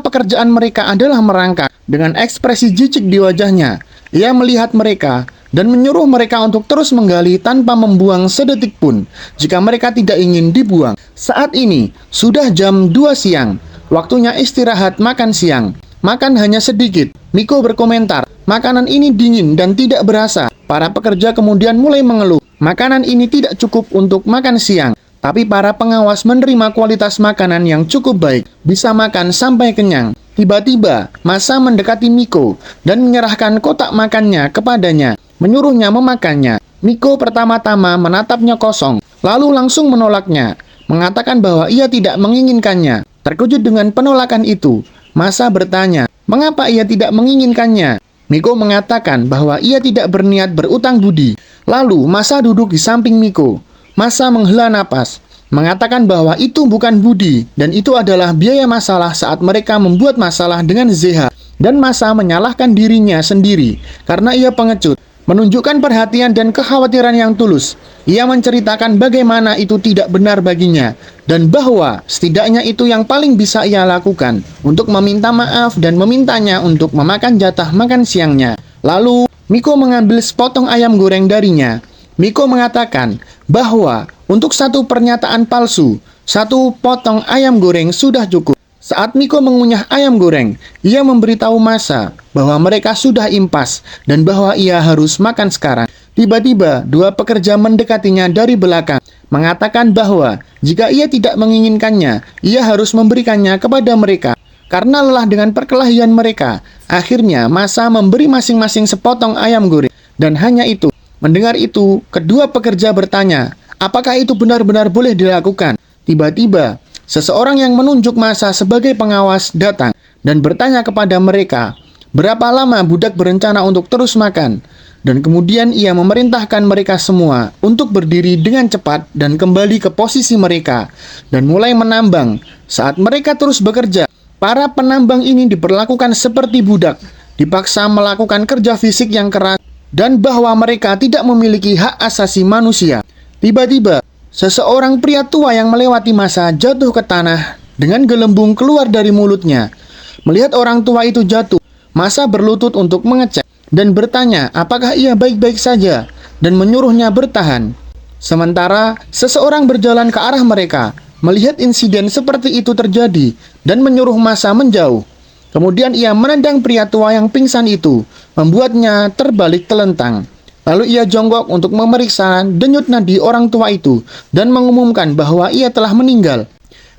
pekerjaan mereka adalah merangkak. Dengan ekspresi jijik di wajahnya, ia melihat mereka dan menyuruh mereka untuk terus menggali tanpa membuang sedetik pun jika mereka tidak ingin dibuang. Saat ini sudah jam 2 siang, waktunya istirahat makan siang. Makan hanya sedikit. Miko berkomentar, makanan ini dingin dan tidak berasa. Para pekerja kemudian mulai mengeluh, makanan ini tidak cukup untuk makan siang. Tapi para pengawas menerima kualitas makanan yang cukup baik, bisa makan sampai kenyang. Tiba-tiba, Masa mendekati Miko dan menyerahkan kotak makannya kepadanya, menyuruhnya memakannya. Miko pertama-tama menatapnya kosong, lalu langsung menolaknya, mengatakan bahwa ia tidak menginginkannya. Terkejut dengan penolakan itu, Masa bertanya, mengapa ia tidak menginginkannya? Miko mengatakan bahwa ia tidak berniat berutang budi. Lalu, Masa duduk di samping Miko. Masa menghela napas, mengatakan bahwa itu bukan budi, dan itu adalah biaya masalah saat mereka membuat masalah dengan ZH. Dan Masa menyalahkan dirinya sendiri, karena ia pengecut. menunjukkan perhatian dan kekhawatiran yang tulus. Ia menceritakan bagaimana itu tidak benar baginya, dan bahwa setidaknya itu yang paling bisa ia lakukan untuk meminta maaf dan memintanya untuk memakan jatah makan siangnya. Lalu, Miko mengambil sepotong ayam goreng darinya. Miko mengatakan bahwa untuk satu pernyataan palsu, satu potong ayam goreng sudah cukup. Saat Miko mengunyah ayam goreng, ia memberitahu Masa bahwa mereka sudah impas dan bahwa ia harus makan sekarang. Tiba-tiba, dua pekerja mendekatinya dari belakang, mengatakan bahwa jika ia tidak menginginkannya, ia harus memberikannya kepada mereka. Karena lelah dengan perkelahian mereka, akhirnya Masa memberi masing-masing sepotong ayam goreng. Dan hanya itu, mendengar itu, kedua pekerja bertanya, apakah itu benar-benar boleh dilakukan? Tiba-tiba, seseorang yang menunjuk Masa sebagai pengawas datang dan bertanya kepada mereka, berapa lama budak berencana untuk terus makan? Dan kemudian ia memerintahkan mereka semua untuk berdiri dengan cepat dan kembali ke posisi mereka dan mulai menambang. Saat mereka terus bekerja, para penambang ini diperlakukan seperti budak, dipaksa melakukan kerja fisik yang keras, dan bahwa mereka tidak memiliki hak asasi manusia. Tiba-tiba, seseorang pria tua yang melewati Masa jatuh ke tanah dengan gelembung keluar dari mulutnya. Melihat orang tua itu jatuh, Masa berlutut untuk mengecek dan bertanya apakah ia baik-baik saja dan menyuruhnya bertahan. Sementara seseorang berjalan ke arah mereka, melihat insiden seperti itu terjadi dan menyuruh Masa menjauh. Kemudian ia menendang pria tua yang pingsan itu, membuatnya terbalik telentang. Lalu ia jongkok untuk memeriksa denyut nadi orang tua itu dan mengumumkan bahwa ia telah meninggal.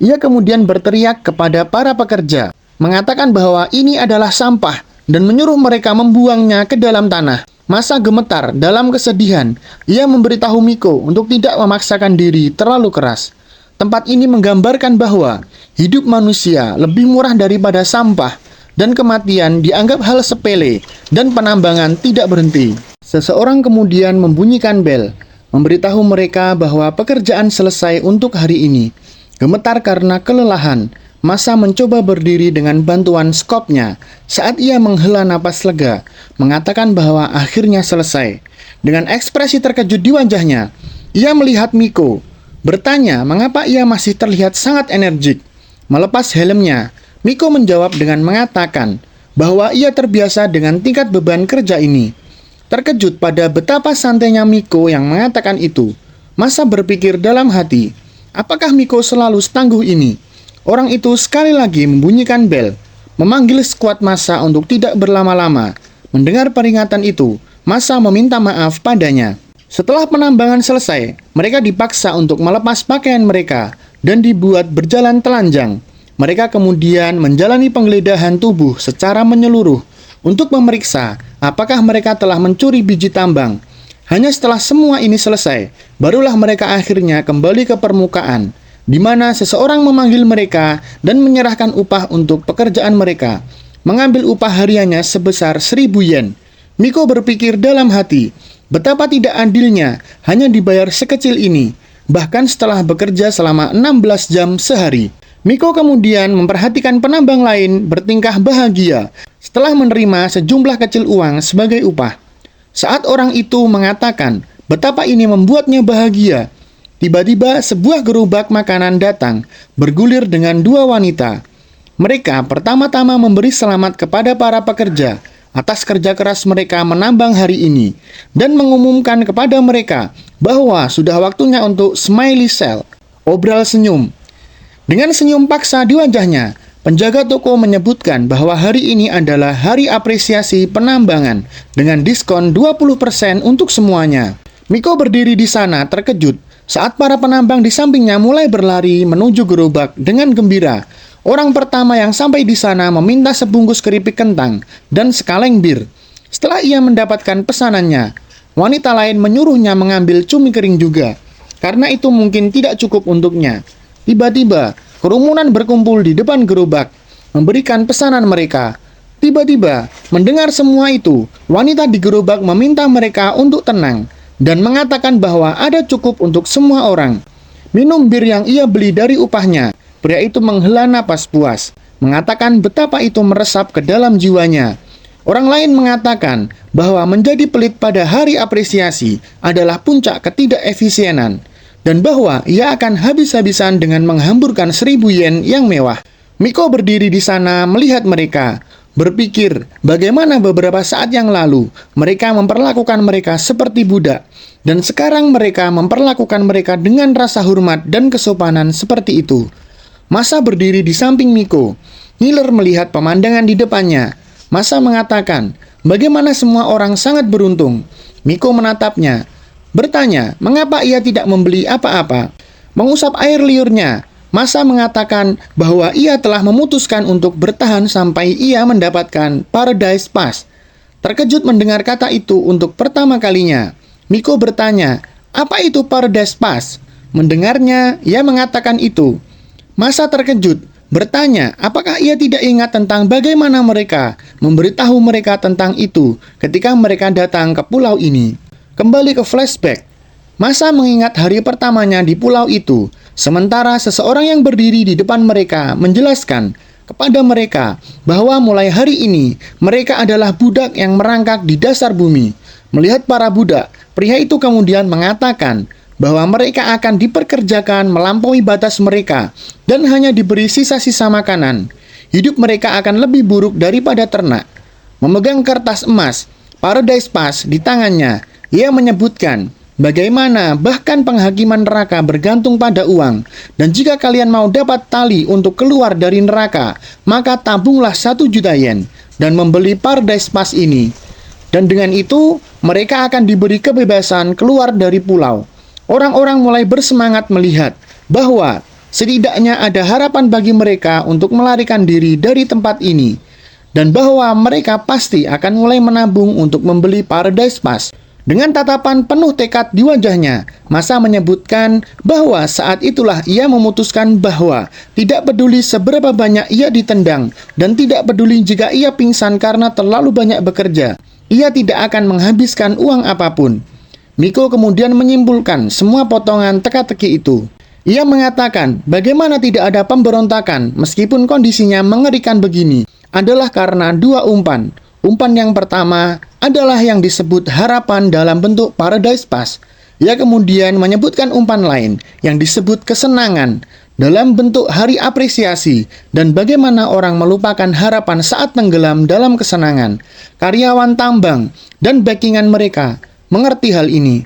Ia kemudian berteriak kepada para pekerja, mengatakan bahwa ini adalah sampah dan menyuruh mereka membuangnya ke dalam tanah. Masa gemetar dalam kesedihan. Ia memberitahu Miko untuk tidak memaksakan diri terlalu keras. Tempat ini menggambarkan bahwa hidup manusia lebih murah daripada sampah dan kematian dianggap hal sepele dan penambangan tidak berhenti. Seseorang kemudian membunyikan bel, memberitahu mereka bahwa pekerjaan selesai untuk hari ini. Gemetar karena kelelahan, Masa mencoba berdiri dengan bantuan skopnya. Saat ia menghela napas lega, mengatakan bahwa akhirnya selesai. Dengan ekspresi terkejut di wajahnya, ia melihat Miko, bertanya mengapa ia masih terlihat sangat energik. Melepas helmnya, Miko menjawab dengan mengatakan bahwa ia terbiasa dengan tingkat beban kerja ini. Terkejut pada betapa santainya Miko yang mengatakan itu, Masa berpikir dalam hati, apakah Miko selalu setangguh ini? Orang itu sekali lagi membunyikan bel, memanggil skuad Masa untuk tidak berlama-lama. Mendengar peringatan itu, Masa meminta maaf padanya. Setelah penambangan selesai, mereka dipaksa untuk melepas pakaian mereka dan dibuat berjalan telanjang. Mereka kemudian menjalani penggeledahan tubuh secara menyeluruh untuk memeriksa apakah mereka telah mencuri biji tambang. Hanya setelah semua ini selesai, barulah mereka akhirnya kembali ke permukaan, di mana seseorang memanggil mereka dan menyerahkan upah untuk pekerjaan mereka, mengambil upah hariannya sebesar 1.000 yen. Miko berpikir dalam hati, betapa tidak adilnya hanya dibayar sekecil ini, bahkan setelah bekerja selama 16 jam sehari. Miko kemudian memperhatikan penambang lain bertingkah bahagia setelah menerima sejumlah kecil uang sebagai upah. Saat orang itu mengatakan betapa ini membuatnya bahagia, tiba-tiba sebuah gerobak makanan datang, bergulir dengan dua wanita. Mereka pertama-tama memberi selamat kepada para pekerja atas kerja keras mereka menambang hari ini, dan mengumumkan kepada mereka bahwa sudah waktunya untuk smiley sale, obral senyum. Dengan senyum paksa di wajahnya, penjaga toko menyebutkan bahwa hari ini adalah hari apresiasi penambangan dengan diskon 20% untuk semuanya. Miko berdiri di sana terkejut saat para penambang di sampingnya mulai berlari menuju gerobak dengan gembira. Orang pertama yang sampai di sana meminta sebungkus keripik kentang dan sekaleng bir. Setelah ia mendapatkan pesanannya, wanita lain menyuruhnya mengambil cumi kering juga, karena itu mungkin tidak cukup untuknya. Tiba-tiba, kerumunan berkumpul di depan gerobak, memberikan pesanan mereka. Tiba-tiba, mendengar semua itu, wanita di gerobak meminta mereka untuk tenang dan mengatakan bahwa ada cukup untuk semua orang. Minum bir yang ia beli dari upahnya. Pria itu menghela napas puas, mengatakan betapa itu meresap ke dalam jiwanya. Orang lain mengatakan bahwa menjadi pelit pada hari apresiasi adalah puncak ketidakefisienan, dan bahwa ia akan habis-habisan dengan menghamburkan 1.000 yen yang mewah. Miko berdiri di sana melihat mereka, berpikir bagaimana beberapa saat yang lalu mereka memperlakukan mereka seperti budak, dan sekarang mereka memperlakukan mereka dengan rasa hormat dan kesopanan seperti itu. Masa berdiri di samping Miko. Miller melihat pemandangan di depannya. Masa mengatakan, bagaimana semua orang sangat beruntung. Miko menatapnya, bertanya, mengapa ia tidak membeli apa-apa. Mengusap air liurnya, Masa mengatakan bahwa ia telah memutuskan untuk bertahan sampai ia mendapatkan Paradise Pass. Terkejut mendengar kata itu untuk pertama kalinya, Miko bertanya, apa itu Paradise Pass? Mendengarnya, ia mengatakan itu. Masa terkejut, bertanya, apakah ia tidak ingat tentang bagaimana mereka memberitahu mereka tentang itu ketika mereka datang ke pulau ini. Kembali ke flashback. Masa mengingat hari pertamanya di pulau itu, sementara seseorang yang berdiri di depan mereka menjelaskan kepada mereka bahwa mulai hari ini mereka adalah budak yang merangkak di dasar bumi. Melihat para budak, pria itu kemudian mengatakan bahwa mereka akan diperkerjakan melampaui batas mereka dan hanya diberi sisa-sisa makanan. Hidup mereka akan lebih buruk daripada ternak. Memegang kertas emas, Paradise Pass di tangannya, ia menyebutkan bagaimana bahkan penghakiman neraka bergantung pada uang, dan jika kalian mau dapat tali untuk keluar dari neraka, maka tabunglah 1 juta yen dan membeli Paradise Pass ini. Dan dengan itu, mereka akan diberi kebebasan keluar dari pulau. Orang-orang mulai bersemangat melihat bahwa setidaknya ada harapan bagi mereka untuk melarikan diri dari tempat ini, dan bahwa mereka pasti akan mulai menabung untuk membeli Paradise Pass. Dengan tatapan penuh tekad di wajahnya, Masa menyebutkan bahwa saat itulah ia memutuskan bahwa tidak peduli seberapa banyak ia ditendang, dan tidak peduli jika ia pingsan karena terlalu banyak bekerja, ia tidak akan menghabiskan uang apapun. Miko kemudian menyimpulkan semua potongan teka-teki itu. Ia mengatakan bagaimana tidak ada pemberontakan meskipun kondisinya mengerikan begini adalah karena 2 umpan. Umpan yang pertama adalah yang disebut harapan dalam bentuk Paradise Pass. Ia kemudian menyebutkan umpan lain yang disebut kesenangan dalam bentuk hari apresiasi, dan bagaimana orang melupakan harapan saat tenggelam dalam kesenangan. Karyawan tambang dan backingan mereka mengerti hal ini.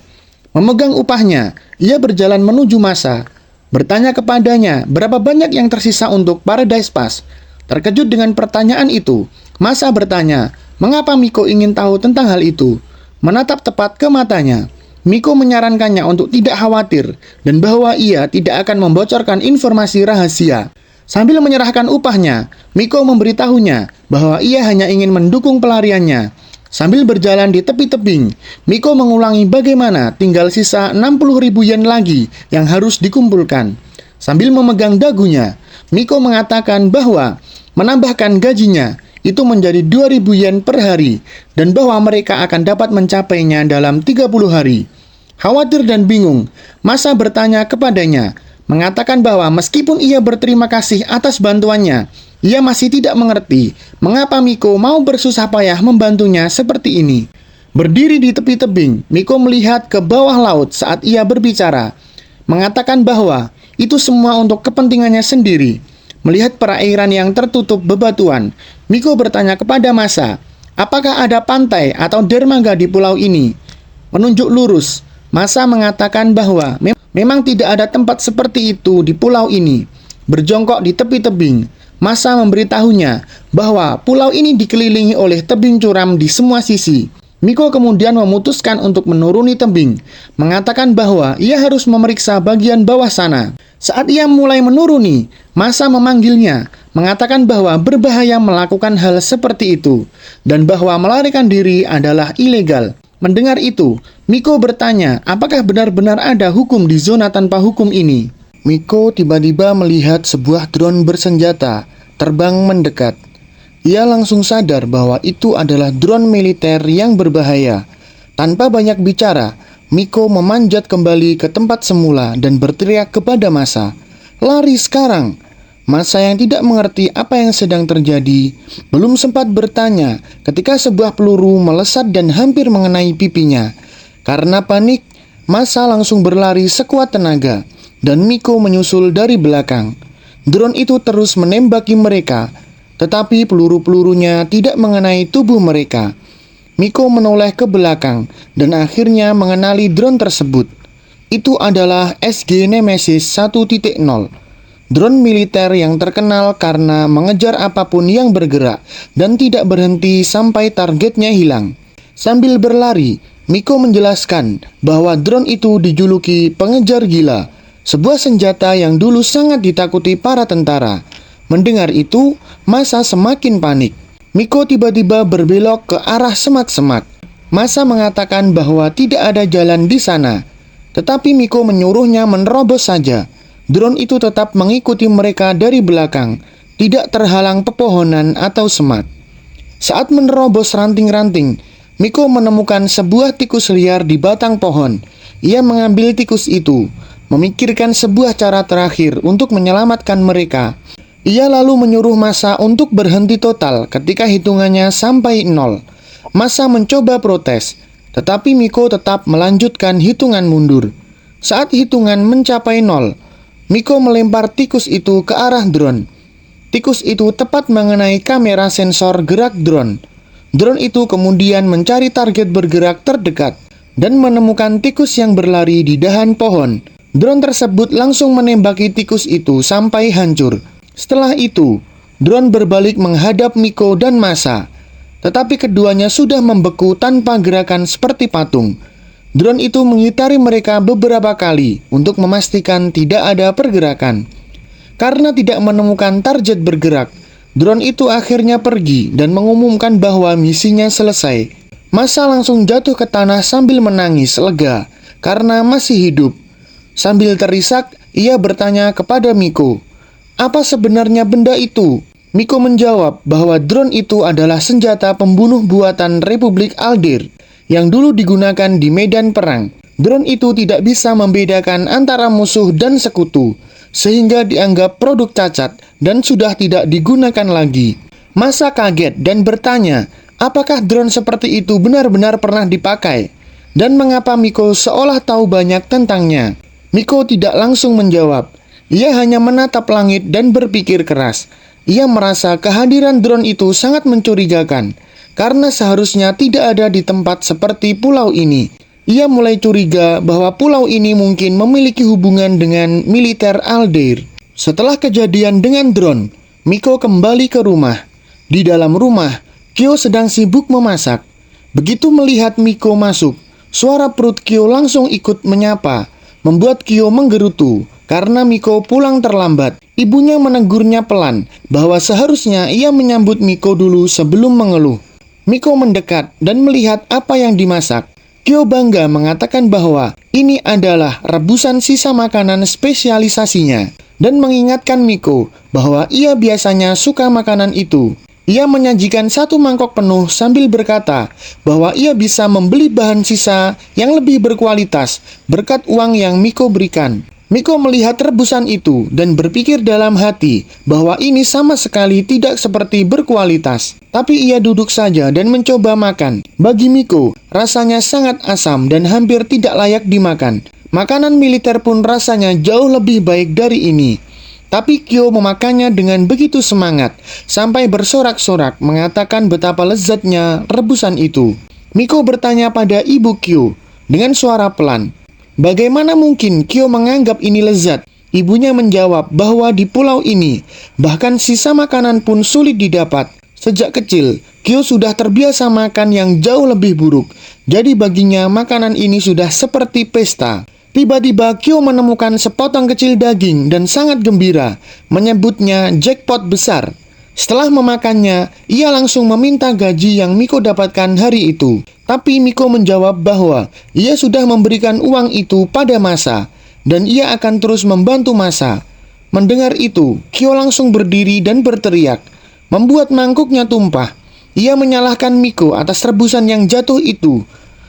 Memegang upahnya, ia berjalan menuju Masa, bertanya kepadanya berapa banyak yang tersisa untuk Paradise Pass. Terkejut dengan pertanyaan itu, Masa bertanya, mengapa Miko ingin tahu tentang hal itu? Menatap tepat ke matanya, Miko menyarankannya untuk tidak khawatir dan bahwa ia tidak akan membocorkan informasi rahasia. Sambil menyerahkan upahnya, Miko memberitahunya bahwa ia hanya ingin mendukung pelariannya. Sambil berjalan di tepi tebing, Miko mengulangi bagaimana tinggal sisa 60.000 yen lagi yang harus dikumpulkan. Sambil memegang dagunya, Miko mengatakan bahwa menambahkan gajinya itu menjadi 2.000 yen per hari, dan bahwa mereka akan dapat mencapainya dalam 30 hari. Khawatir dan bingung, Masa bertanya kepadanya, mengatakan bahwa meskipun ia berterima kasih atas bantuannya, ia masih tidak mengerti mengapa Miko mau bersusah payah membantunya seperti ini. Berdiri di tepi tebing, Miko melihat ke bawah laut saat ia berbicara, mengatakan bahwa itu semua untuk kepentingannya sendiri. Melihat perairan yang tertutup bebatuan, Miko bertanya kepada Masa, apakah ada pantai atau dermaga di pulau ini? Menunjuk lurus, Masa mengatakan bahwa memang tidak ada tempat seperti itu di pulau ini. Berjongkok di tepi tebing, Masa memberitahunya bahwa pulau ini dikelilingi oleh tebing curam di semua sisi. Miko kemudian memutuskan untuk menuruni tebing, mengatakan bahwa ia harus memeriksa bagian bawah sana. Saat ia mulai menuruni, Masa memanggilnya, mengatakan bahwa berbahaya melakukan hal seperti itu, dan bahwa melarikan diri adalah ilegal. Mendengar itu, Miko bertanya apakah benar-benar ada hukum di zona tanpa hukum ini. Miko tiba-tiba melihat sebuah drone bersenjata terbang mendekat. Ia langsung sadar bahwa itu adalah drone militer yang berbahaya. Tanpa banyak bicara, Miko memanjat kembali ke tempat semula dan berteriak kepada Masa, "Lari sekarang!" Masa yang tidak mengerti apa yang sedang terjadi belum sempat bertanya ketika sebuah peluru melesat dan hampir mengenai pipinya. Karena panik, Masa langsung berlari sekuat tenaga dan Miko menyusul dari belakang. Drone itu terus menembaki mereka, tetapi peluru-pelurunya tidak mengenai tubuh mereka. Miko menoleh ke belakang dan akhirnya mengenali drone tersebut. Itu adalah SG Nemesis 1.0, drone militer yang terkenal karena mengejar apapun yang bergerak dan tidak berhenti sampai targetnya hilang. Sambil berlari, Miko menjelaskan bahwa drone itu dijuluki pengejar gila, sebuah senjata yang dulu sangat ditakuti para tentara. Mendengar itu, Masa semakin panik. Miko tiba-tiba berbelok ke arah semak-semak. Masa mengatakan bahwa tidak ada jalan di sana, tetapi Miko menyuruhnya menerobos saja. Drone itu tetap mengikuti mereka dari belakang, tidak terhalang pepohonan atau semak. Saat menerobos ranting-ranting, Miko menemukan sebuah tikus liar di batang pohon. Ia mengambil tikus itu, memikirkan sebuah cara terakhir untuk menyelamatkan mereka. Ia lalu menyuruh Masa untuk berhenti total ketika hitungannya sampai 0. Masa mencoba protes, tetapi Miko tetap melanjutkan hitungan mundur. Saat hitungan mencapai 0, Miko melempar tikus itu ke arah drone. Tikus itu tepat mengenai kamera sensor gerak drone. Drone itu kemudian mencari target bergerak terdekat dan menemukan tikus yang berlari di dahan pohon. Drone tersebut langsung menembaki tikus itu sampai hancur. Setelah itu, drone berbalik menghadap Miko dan Masa, tetapi keduanya sudah membeku tanpa gerakan seperti patung. Drone itu mengitari mereka beberapa kali untuk memastikan tidak ada pergerakan. Karena tidak menemukan target bergerak, drone itu akhirnya pergi dan mengumumkan bahwa misinya selesai. Masa langsung jatuh ke tanah sambil menangis lega karena masih hidup. Sambil terisak, ia bertanya kepada Miko, "Apa sebenarnya benda itu?" Miko menjawab bahwa drone itu adalah senjata pembunuh buatan Republik Aldir yang dulu digunakan di medan perang. Drone itu tidak bisa membedakan antara musuh dan sekutu, sehingga dianggap produk cacat dan sudah tidak digunakan lagi. Masa kaget dan bertanya, apakah drone seperti itu benar-benar pernah dipakai? Dan mengapa Miko seolah tahu banyak tentangnya? Miko tidak langsung menjawab. Ia hanya menatap langit dan berpikir keras. Ia merasa kehadiran drone itu sangat mencurigakan, karena seharusnya tidak ada di tempat seperti pulau ini. Ia mulai curiga bahwa pulau ini mungkin memiliki hubungan dengan militer Aldir. Setelah kejadian dengan drone, Miko kembali ke rumah. Di dalam rumah, Kyo sedang sibuk memasak. Begitu melihat Miko masuk, suara perut Kyo langsung ikut menyapa, membuat Kyo menggerutu karena Miko pulang terlambat. Ibunya menegurnya pelan bahwa seharusnya ia menyambut Miko dulu sebelum mengeluh. Miko mendekat dan melihat apa yang dimasak. Kyo bangga mengatakan bahwa ini adalah rebusan sisa makanan spesialisasinya dan mengingatkan Miko bahwa ia biasanya suka makanan itu. Ia menyajikan satu mangkok penuh sambil berkata bahwa ia bisa membeli bahan sisa yang lebih berkualitas berkat uang yang Miko berikan. Miko melihat rebusan itu dan berpikir dalam hati bahwa ini sama sekali tidak seperti berkualitas. Tapi ia duduk saja dan mencoba makan. Bagi Miko, rasanya sangat asam dan hampir tidak layak dimakan. Makanan militer pun rasanya jauh lebih baik dari ini. Tapi Kyo memakannya dengan begitu semangat, sampai bersorak-sorak mengatakan betapa lezatnya rebusan itu. Miko bertanya pada ibu Kyo dengan suara pelan, bagaimana mungkin Kyo menganggap ini lezat? Ibunya menjawab bahwa di pulau ini, bahkan sisa makanan pun sulit didapat. Sejak kecil, Kyo sudah terbiasa makan yang jauh lebih buruk. Jadi baginya makanan ini sudah seperti pesta. Tiba-tiba Kyo menemukan sepotong kecil daging dan sangat gembira, menyebutnya jackpot besar. Setelah memakannya, ia langsung meminta gaji yang Miko dapatkan hari itu. Tapi Miko menjawab bahwa ia sudah memberikan uang itu pada Masa, dan ia akan terus membantu Masa. Mendengar itu, Kyo langsung berdiri dan berteriak, membuat mangkuknya tumpah. Ia menyalahkan Miko atas rebusan yang jatuh itu,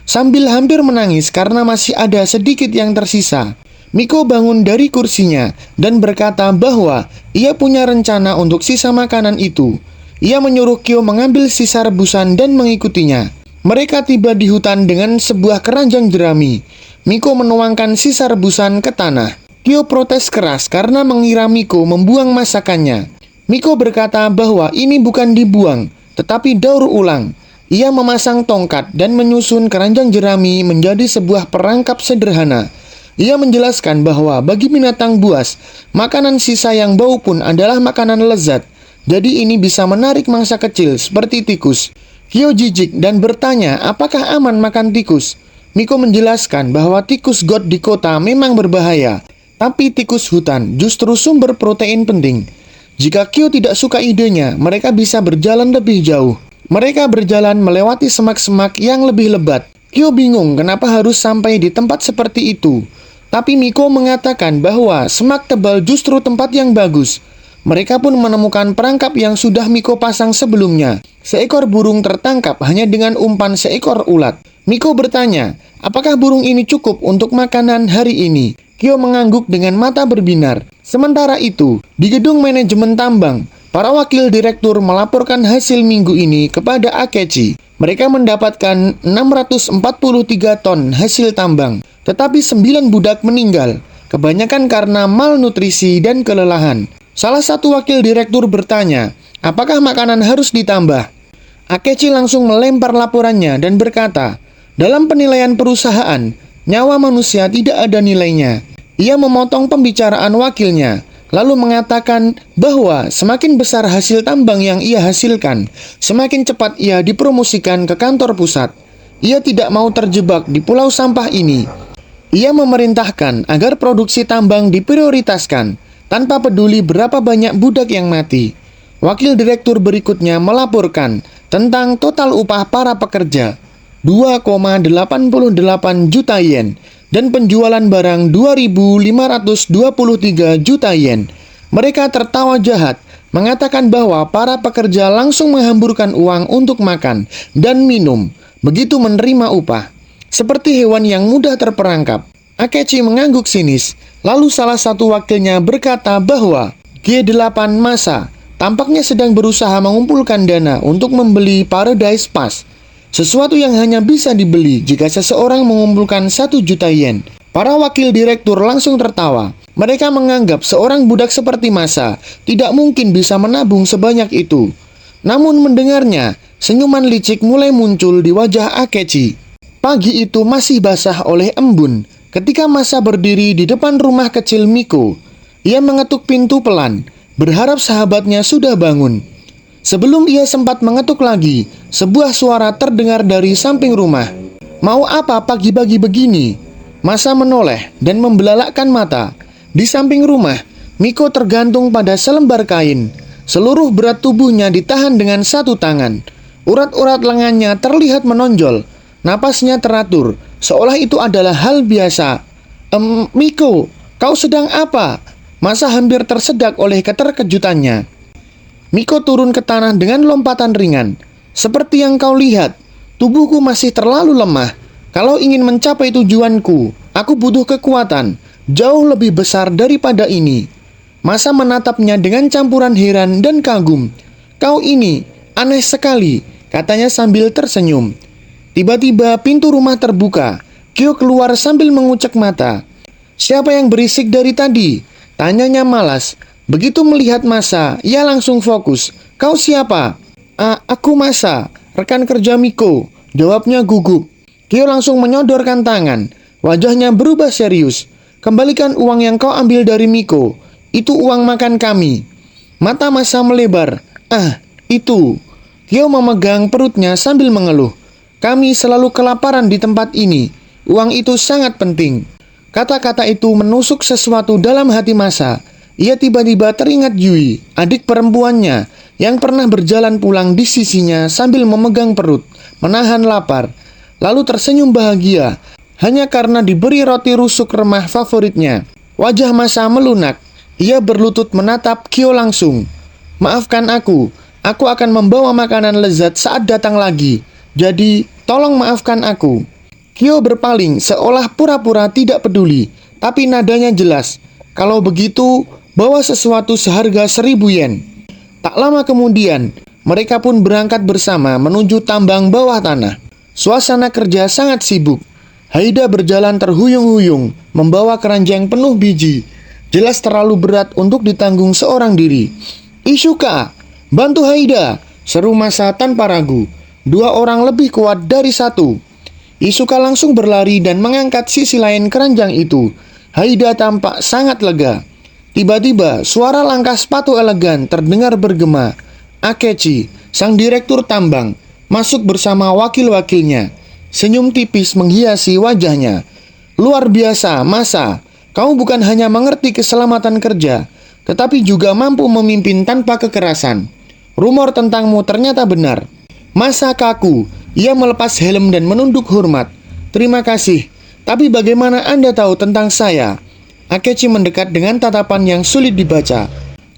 sambil hampir menangis karena masih ada sedikit yang tersisa. Miko bangun dari kursinya dan berkata bahwa ia punya rencana untuk sisa makanan itu. Ia menyuruh Kyo mengambil sisa rebusan dan mengikutinya. Mereka tiba di hutan dengan sebuah keranjang jerami. Miko menuangkan sisa rebusan ke tanah. Kyo protes keras karena mengira Miko membuang masakannya. Miko berkata bahwa ini bukan dibuang, tetapi daur ulang. Ia memasang tongkat dan menyusun keranjang jerami menjadi sebuah perangkap sederhana. Ia menjelaskan bahwa bagi binatang buas, makanan sisa yang bau pun adalah makanan lezat. Jadi ini bisa menarik mangsa kecil seperti tikus. Kyo jijik dan bertanya apakah aman makan tikus. Miko menjelaskan bahwa tikus got di kota memang berbahaya, tapi tikus hutan justru sumber protein penting. Jika Kyo tidak suka idenya, mereka bisa berjalan lebih jauh. Mereka berjalan melewati semak-semak yang lebih lebat. Kyo bingung kenapa harus sampai di tempat seperti itu. Tapi Miko mengatakan bahwa semak tebal justru tempat yang bagus. Mereka pun menemukan perangkap yang sudah Miko pasang sebelumnya. Seekor burung tertangkap hanya dengan umpan seekor ulat. Miko bertanya, apakah burung ini cukup untuk makanan hari ini? Kyo mengangguk dengan mata berbinar. Sementara itu, di gedung manajemen tambang, para wakil direktur melaporkan hasil minggu ini kepada Akechi. Mereka mendapatkan 643 ton hasil tambang, tetapi 9 budak meninggal, kebanyakan karena malnutrisi dan kelelahan. Salah satu wakil direktur bertanya, apakah makanan harus ditambah? Akechi langsung melempar laporannya dan berkata, dalam penilaian perusahaan, nyawa manusia tidak ada nilainya. Ia memotong pembicaraan wakilnya, lalu mengatakan bahwa semakin besar hasil tambang yang ia hasilkan, semakin cepat ia dipromosikan ke kantor pusat. Ia tidak mau terjebak di pulau sampah ini. Ia memerintahkan agar produksi tambang diprioritaskan, tanpa peduli berapa banyak budak yang mati. Wakil direktur berikutnya melaporkan tentang total upah para pekerja, 2,88 juta yen, dan penjualan barang 2.523 juta yen. Mereka tertawa jahat, mengatakan bahwa para pekerja langsung menghamburkan uang untuk makan dan minum, begitu menerima upah. Seperti hewan yang mudah terperangkap. Akechi mengangguk sinis, lalu salah satu wakilnya berkata bahwa G8 Masa tampaknya sedang berusaha mengumpulkan dana untuk membeli Paradise Pass, sesuatu yang hanya bisa dibeli jika seseorang mengumpulkan 1 juta yen. Para wakil direktur langsung tertawa. Mereka menganggap seorang budak seperti Masa tidak mungkin bisa menabung sebanyak itu. Namun mendengarnya, senyuman licik mulai muncul di wajah Akechi. Pagi itu masih basah oleh embun. Ketika Masa berdiri di depan rumah kecil Miko, ia mengetuk pintu pelan, berharap sahabatnya sudah bangun. Sebelum ia sempat mengetuk lagi, sebuah suara terdengar dari samping rumah. Mau apa pagi-pagi begini? Masa menoleh dan membelalakkan mata. Di samping rumah, Miko tergantung pada selembar kain. Seluruh berat tubuhnya ditahan dengan satu tangan. Urat-urat lengannya terlihat menonjol. Napasnya teratur, seolah itu adalah hal biasa. Miko, kau sedang apa? Masa hampir tersedak oleh keterkejutannya. Miko turun ke tanah dengan lompatan ringan. Seperti yang kau lihat, tubuhku masih terlalu lemah. Kalau ingin mencapai tujuanku, aku butuh kekuatan jauh lebih besar daripada ini. Masa menatapnya dengan campuran heran dan kagum. Kau ini aneh sekali, katanya sambil tersenyum. Tiba-tiba pintu rumah terbuka. Kyo keluar sambil mengucek mata. Siapa yang berisik dari tadi? Tanyanya malas. Begitu melihat Masa, ia langsung fokus. Kau siapa? Aku Masa, rekan kerja Miko, jawabnya gugup. Kyo langsung menyodorkan tangan. Wajahnya berubah serius. Kembalikan uang yang kau ambil dari Miko. Itu uang makan kami. Mata Masa melebar. Itu. Kyo memegang perutnya sambil mengeluh. Kami selalu kelaparan di tempat ini. Uang itu sangat penting. Kata-kata itu menusuk sesuatu dalam hati Masa. Ia tiba-tiba teringat Yui, adik perempuannya, yang pernah berjalan pulang di sisinya sambil memegang perut, menahan lapar, lalu tersenyum bahagia, hanya karena diberi roti rusuk remah favoritnya. Wajah Masa melunak, ia berlutut menatap Kyo langsung. Maafkan aku akan membawa makanan lezat saat datang lagi, jadi tolong maafkan aku. Kyo berpaling seolah pura-pura tidak peduli, tapi nadanya jelas. Kalau begitu, bawa sesuatu seharga 1.000 yen. Tak lama kemudian, mereka pun berangkat bersama menuju tambang bawah tanah. Suasana kerja sangat sibuk. Haida berjalan terhuyung-huyung, membawa keranjang penuh biji. Jelas terlalu berat untuk ditanggung seorang diri. "Isuka, bantu Haida!" seru Masa tanpa ragu. 2 orang lebih kuat dari 1. Isuka langsung berlari dan mengangkat sisi lain keranjang itu. Haida tampak sangat lega. Tiba-tiba, suara langkah sepatu elegan terdengar bergema. Akechi, sang direktur tambang, masuk bersama wakil-wakilnya. Senyum tipis menghiasi wajahnya. "Luar biasa, Masa. Kamu bukan hanya mengerti keselamatan kerja, tetapi juga mampu memimpin tanpa kekerasan. Rumor tentangmu ternyata benar." Masa kaku. Ia melepas helm dan menunduk hormat. "Terima kasih. Tapi bagaimana Anda tahu tentang saya?" Akechi mendekat dengan tatapan yang sulit dibaca.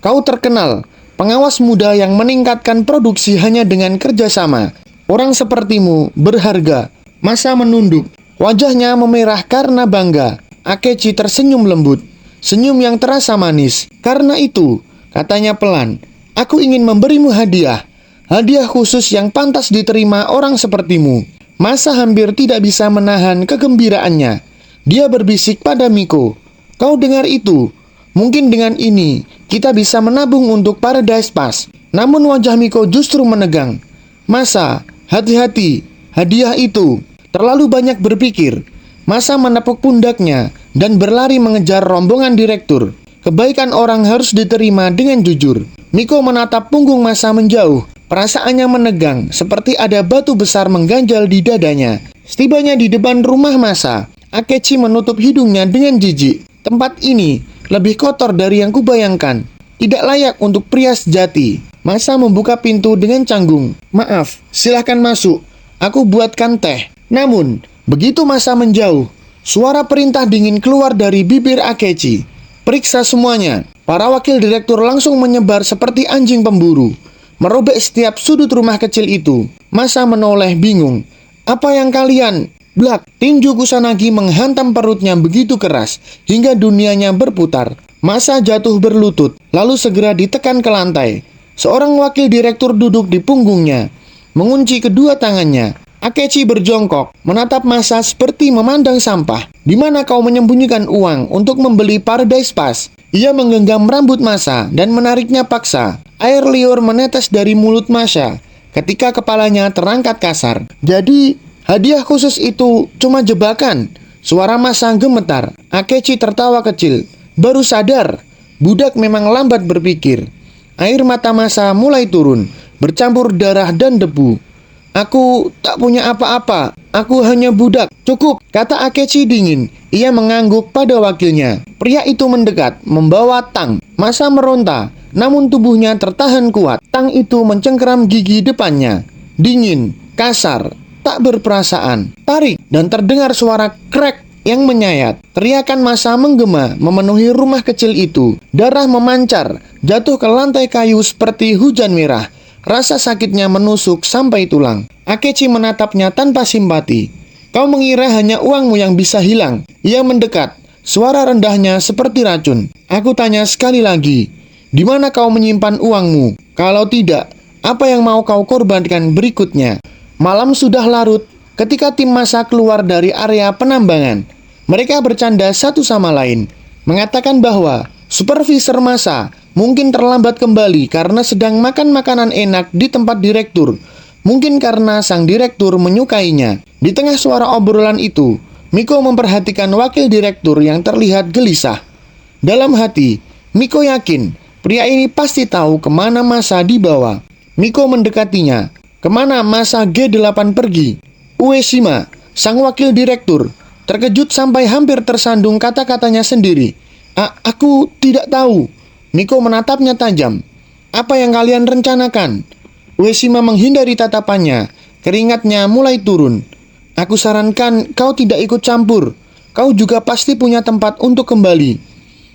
"Kau terkenal. Pengawas muda yang meningkatkan produksi hanya dengan kerjasama. Orang sepertimu berharga." Masa menunduk. Wajahnya memerah karena bangga. Akechi tersenyum lembut. Senyum yang terasa manis. "Karena itu," katanya pelan, "aku ingin memberimu hadiah. Hadiah khusus yang pantas diterima orang sepertimu." Masa hampir tidak bisa menahan kegembiraannya. Dia berbisik pada Miko, "Kau dengar itu? Mungkin dengan ini kita bisa menabung untuk Paradise Pass." Namun wajah Miko justru menegang. "Masa, hati-hati. Hadiah itu." Terlalu banyak berpikir. Masa menepuk pundaknya dan berlari mengejar rombongan direktur. Kebaikan orang harus diterima dengan jujur. Miko menatap punggung Masa menjauh. Perasaannya menegang, seperti ada batu besar mengganjal di dadanya. Setibanya di depan rumah Masa, Akechi menutup hidungnya dengan jijik. "Tempat ini lebih kotor dari yang kubayangkan. Tidak layak untuk pria sejati." Masa membuka pintu dengan canggung. "Maaf, silahkan masuk. Aku buatkan teh." Namun, begitu Masa menjauh, suara perintah dingin keluar dari bibir Akechi. "Periksa semuanya." Para wakil direktur langsung menyebar seperti anjing pemburu, merobek setiap sudut rumah kecil itu. Masa menoleh bingung. "Apa yang kalian..." Blak! Tinju Kusanagi menghantam perutnya begitu keras hingga dunianya berputar. Masa jatuh berlutut, lalu segera ditekan ke lantai. Seorang wakil direktur duduk di punggungnya, mengunci kedua tangannya. Akechi berjongkok, menatap Masa seperti memandang sampah. "Di mana kau menyembunyikan uang untuk membeli Paradise Pass?" Ia menggenggam rambut Masa dan menariknya paksa. Air liur menetes dari mulut Masa ketika kepalanya terangkat kasar. "Jadi, hadiah khusus itu cuma jebakan?" Suara Masa gemetar. Akechi tertawa kecil. Baru sadar, budak memang lambat berpikir. Air mata Masa mulai turun, bercampur darah dan debu. "Aku tak punya apa-apa. Aku hanya budak." "Cukup," kata Akechi dingin. Ia mengangguk pada wakilnya. Pria itu mendekat, membawa tang. Masa meronta, namun tubuhnya tertahan kuat. Tang itu mencengkeram gigi depannya. Dingin, kasar, tak berperasaan. Tarik, dan terdengar suara krek yang menyayat. Teriakan Masa menggema, memenuhi rumah kecil itu. Darah memancar, jatuh ke lantai kayu seperti hujan merah. Rasa sakitnya menusuk sampai tulang. Akechi menatapnya tanpa simpati. "Kau mengira hanya uangmu yang bisa hilang?" Ia mendekat, suara rendahnya seperti racun. "Aku tanya sekali lagi, di mana kau menyimpan uangmu? Kalau tidak, apa yang mau kau korbankan berikutnya?" Malam sudah larut ketika tim Masa keluar dari area penambangan. Mereka bercanda satu sama lain, mengatakan bahwa supervisor Masa mungkin terlambat kembali karena sedang makan makanan enak di tempat direktur. Mungkin karena sang direktur menyukainya. Di tengah suara obrolan itu, Miko memperhatikan wakil direktur yang terlihat gelisah. Dalam hati, Miko yakin pria ini pasti tahu kemana Masa dibawa. Miko mendekatinya. "Kemana Masa G8 pergi?" Ueshima, sang wakil direktur, terkejut sampai hampir tersandung kata-katanya sendiri. Aku tidak tahu." Miko menatapnya tajam. "Apa yang kalian rencanakan?" Ueshima menghindari tatapannya. Keringatnya mulai turun. "Aku sarankan kau tidak ikut campur. Kau juga pasti punya tempat untuk kembali."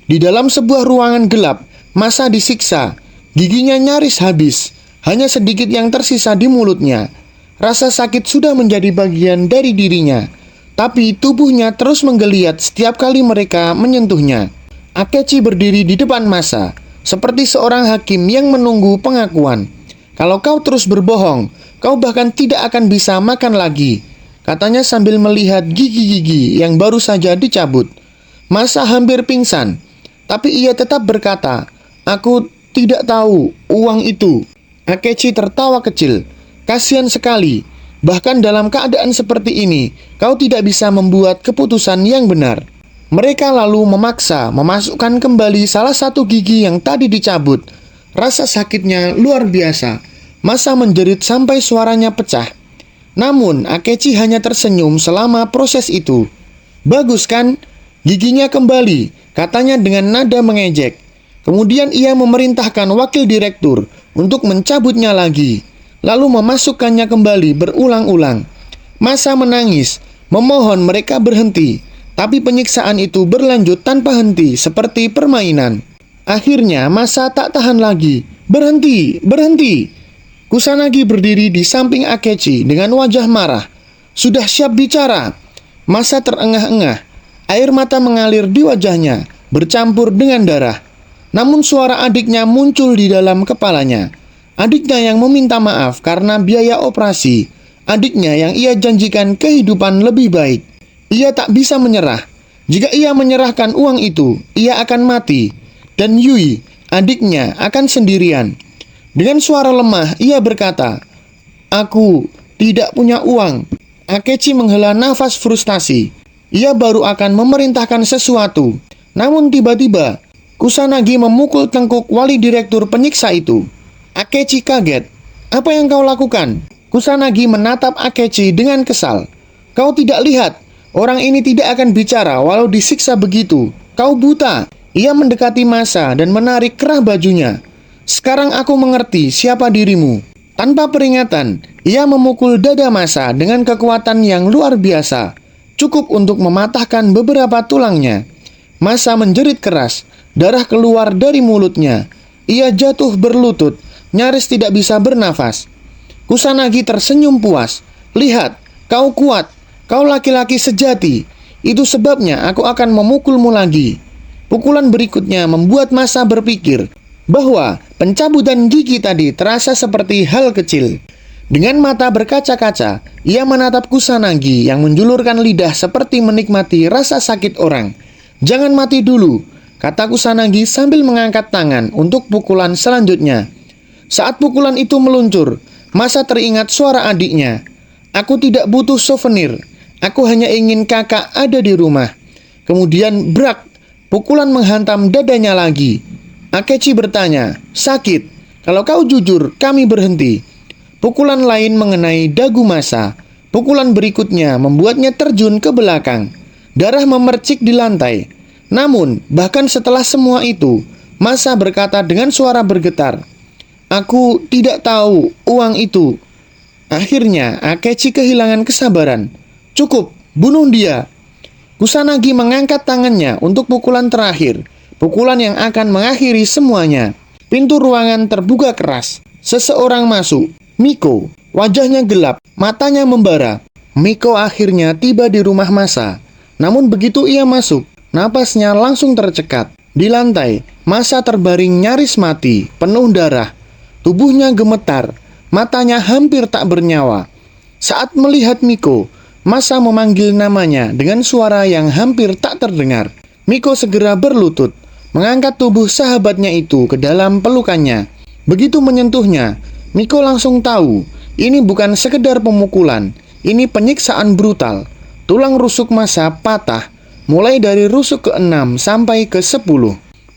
Di dalam sebuah ruangan gelap, Masa disiksa. Giginya nyaris habis. Hanya sedikit yang tersisa di mulutnya. Rasa sakit sudah menjadi bagian dari dirinya. tapi tubuhnya terus menggeliat setiap kali mereka menyentuhnya. Akechi berdiri di depan massa, seperti seorang hakim yang menunggu pengakuan. "Kalau kau terus berbohong, kau bahkan tidak akan bisa makan lagi," katanya sambil melihat gigi-gigi yang baru saja dicabut. Massa hampir pingsan, tapi ia tetap berkata, "Aku tidak tahu uang itu." Akechi tertawa kecil. "Kasihan sekali. Bahkan dalam keadaan seperti ini, kau tidak bisa membuat keputusan yang benar." Mereka lalu memaksa memasukkan kembali salah satu gigi yang tadi dicabut. Rasa sakitnya luar biasa. Massa menjerit sampai suaranya pecah. Namun Akechi hanya tersenyum selama proses itu. "Bagus kan? Giginya kembali," katanya dengan nada mengejek. Kemudian ia memerintahkan wakil direktur untuk mencabutnya lagi, lalu memasukkannya kembali berulang-ulang. Massa menangis, memohon mereka berhenti. Tapi penyiksaan itu berlanjut tanpa henti, seperti permainan. Akhirnya Massa tak tahan lagi. "Berhenti, berhenti!" Kusanagi berdiri di samping Akechi dengan wajah marah. "Sudah siap bicara." Massa terengah-engah. Air mata mengalir di wajahnya, bercampur dengan darah. Namun suara adiknya muncul di dalam kepalanya. Adiknya yang meminta maaf karena biaya operasi. Adiknya yang ia janjikan kehidupan lebih baik. Ia tak bisa menyerah. Jika ia menyerahkan uang itu, ia akan mati. Dan Yui, adiknya, akan sendirian. Dengan suara lemah, ia berkata, "Aku tidak punya uang." Akechi menghela nafas frustasi. Ia baru akan memerintahkan sesuatu. Namun tiba-tiba, Kusanagi memukul tengkuk wali direktur penyiksa itu. Akechi kaget. "Apa yang kau lakukan?" Kusanagi menatap Akechi dengan kesal. "Kau tidak lihat? Orang ini tidak akan bicara walau disiksa begitu. Kau buta." Ia mendekati Massa dan menarik kerah bajunya. "Sekarang aku mengerti siapa dirimu." Tanpa peringatan, ia memukul dada Massa dengan kekuatan yang luar biasa, cukup untuk mematahkan beberapa tulangnya. Massa menjerit keras, darah keluar dari mulutnya. Ia jatuh berlutut, nyaris tidak bisa bernafas. Kusanagi tersenyum puas. "Lihat, kau kuat. Kau laki-laki sejati. Itu sebabnya aku akan memukulmu lagi." Pukulan berikutnya membuat Massa berpikir bahwa pencabutan gigi tadi terasa seperti hal kecil. Dengan mata berkaca-kaca, ia menatap Kusanagi yang menjulurkan lidah seperti menikmati rasa sakit orang. "Jangan mati dulu," kata Kusanagi sambil mengangkat tangan untuk pukulan selanjutnya. Saat pukulan itu meluncur, Massa teringat suara adiknya. "Aku tidak butuh souvenir. Aku hanya ingin kakak ada di rumah." Kemudian brak, pukulan menghantam dadanya lagi. Akechi bertanya, "Sakit? Kalau kau jujur, kami berhenti." Pukulan lain mengenai dagu Massa. Pukulan berikutnya membuatnya terjun ke belakang. Darah memercik di lantai. Namun, bahkan setelah semua itu, Massa berkata dengan suara bergetar, "Aku tidak tahu uang itu." Akhirnya, Akechi kehilangan kesabaran. "Cukup, bunuh dia." Kusanagi mengangkat tangannya untuk pukulan terakhir, pukulan yang akan mengakhiri semuanya. Pintu ruangan terbuka keras. Seseorang masuk. Miko. Wajahnya gelap, matanya membara. Miko akhirnya tiba di rumah Massa. Namun begitu ia masuk, napasnya langsung tercekat. Di lantai, Massa terbaring nyaris mati, penuh darah. Tubuhnya gemetar, matanya hampir tak bernyawa. Saat melihat Miko, Massa memanggil namanya dengan suara yang hampir tak terdengar. Miko segera berlutut, mengangkat tubuh sahabatnya itu ke dalam pelukannya. Begitu menyentuhnya, Miko langsung tahu, ini bukan sekedar pemukulan, ini penyiksaan brutal. Tulang rusuk Massa patah, mulai dari rusuk ke-6 sampai ke-10.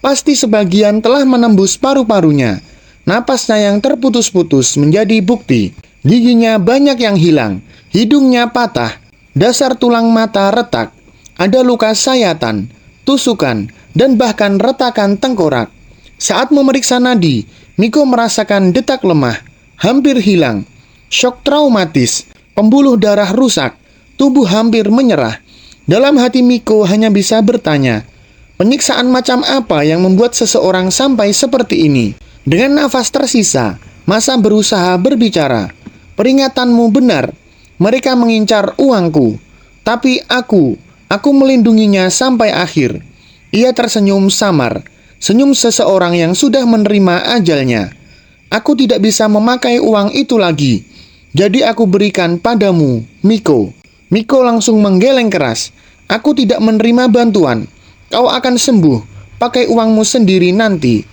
Pasti sebagian telah menembus paru-parunya. Napasnya yang terputus-putus menjadi bukti. Giginya banyak yang hilang, hidungnya patah, dasar tulang mata retak, ada luka sayatan, tusukan, dan bahkan retakan tengkorak. Saat memeriksa nadi, Miko merasakan detak lemah, hampir hilang, syok traumatis, pembuluh darah rusak, tubuh hampir menyerah. Dalam hati Miko hanya bisa bertanya, penyiksaan macam apa yang membuat seseorang sampai seperti ini? Dengan nafas tersisa, Massa berusaha berbicara. "Peringatanmu benar, mereka mengincar uangku." Tapi aku melindunginya sampai akhir. Ia tersenyum samar, senyum seseorang yang sudah menerima ajalnya. Aku tidak bisa memakai uang itu lagi. Jadi aku berikan padamu, Miko. Miko langsung menggeleng keras. Aku tidak menerima bantuan. Kau akan sembuh. Pakai uangmu sendiri nanti.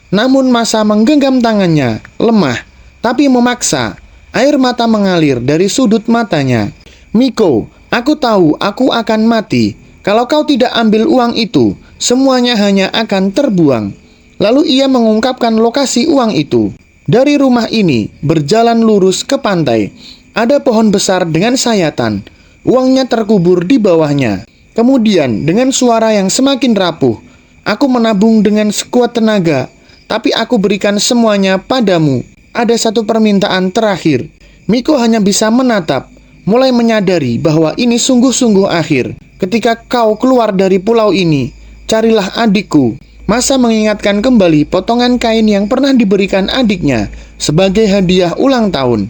Namun Masa menggenggam tangannya, lemah, tapi memaksa. Air mata mengalir dari sudut matanya. Miko, aku tahu aku akan mati. Kalau kau tidak ambil uang itu, semuanya hanya akan terbuang. Lalu ia mengungkapkan lokasi uang itu. Dari rumah ini, berjalan lurus ke pantai. Ada pohon besar dengan sayatan. Uangnya terkubur di bawahnya. Kemudian, dengan suara yang semakin rapuh, aku menabung dengan sekuat tenaga, tapi aku berikan semuanya padamu. Ada satu permintaan terakhir. Miko hanya bisa menatap, mulai menyadari bahwa ini sungguh-sungguh akhir. Ketika kau keluar dari pulau ini, carilah adikku. Masa mengingatkan kembali potongan kain yang pernah diberikan adiknya sebagai hadiah ulang tahun.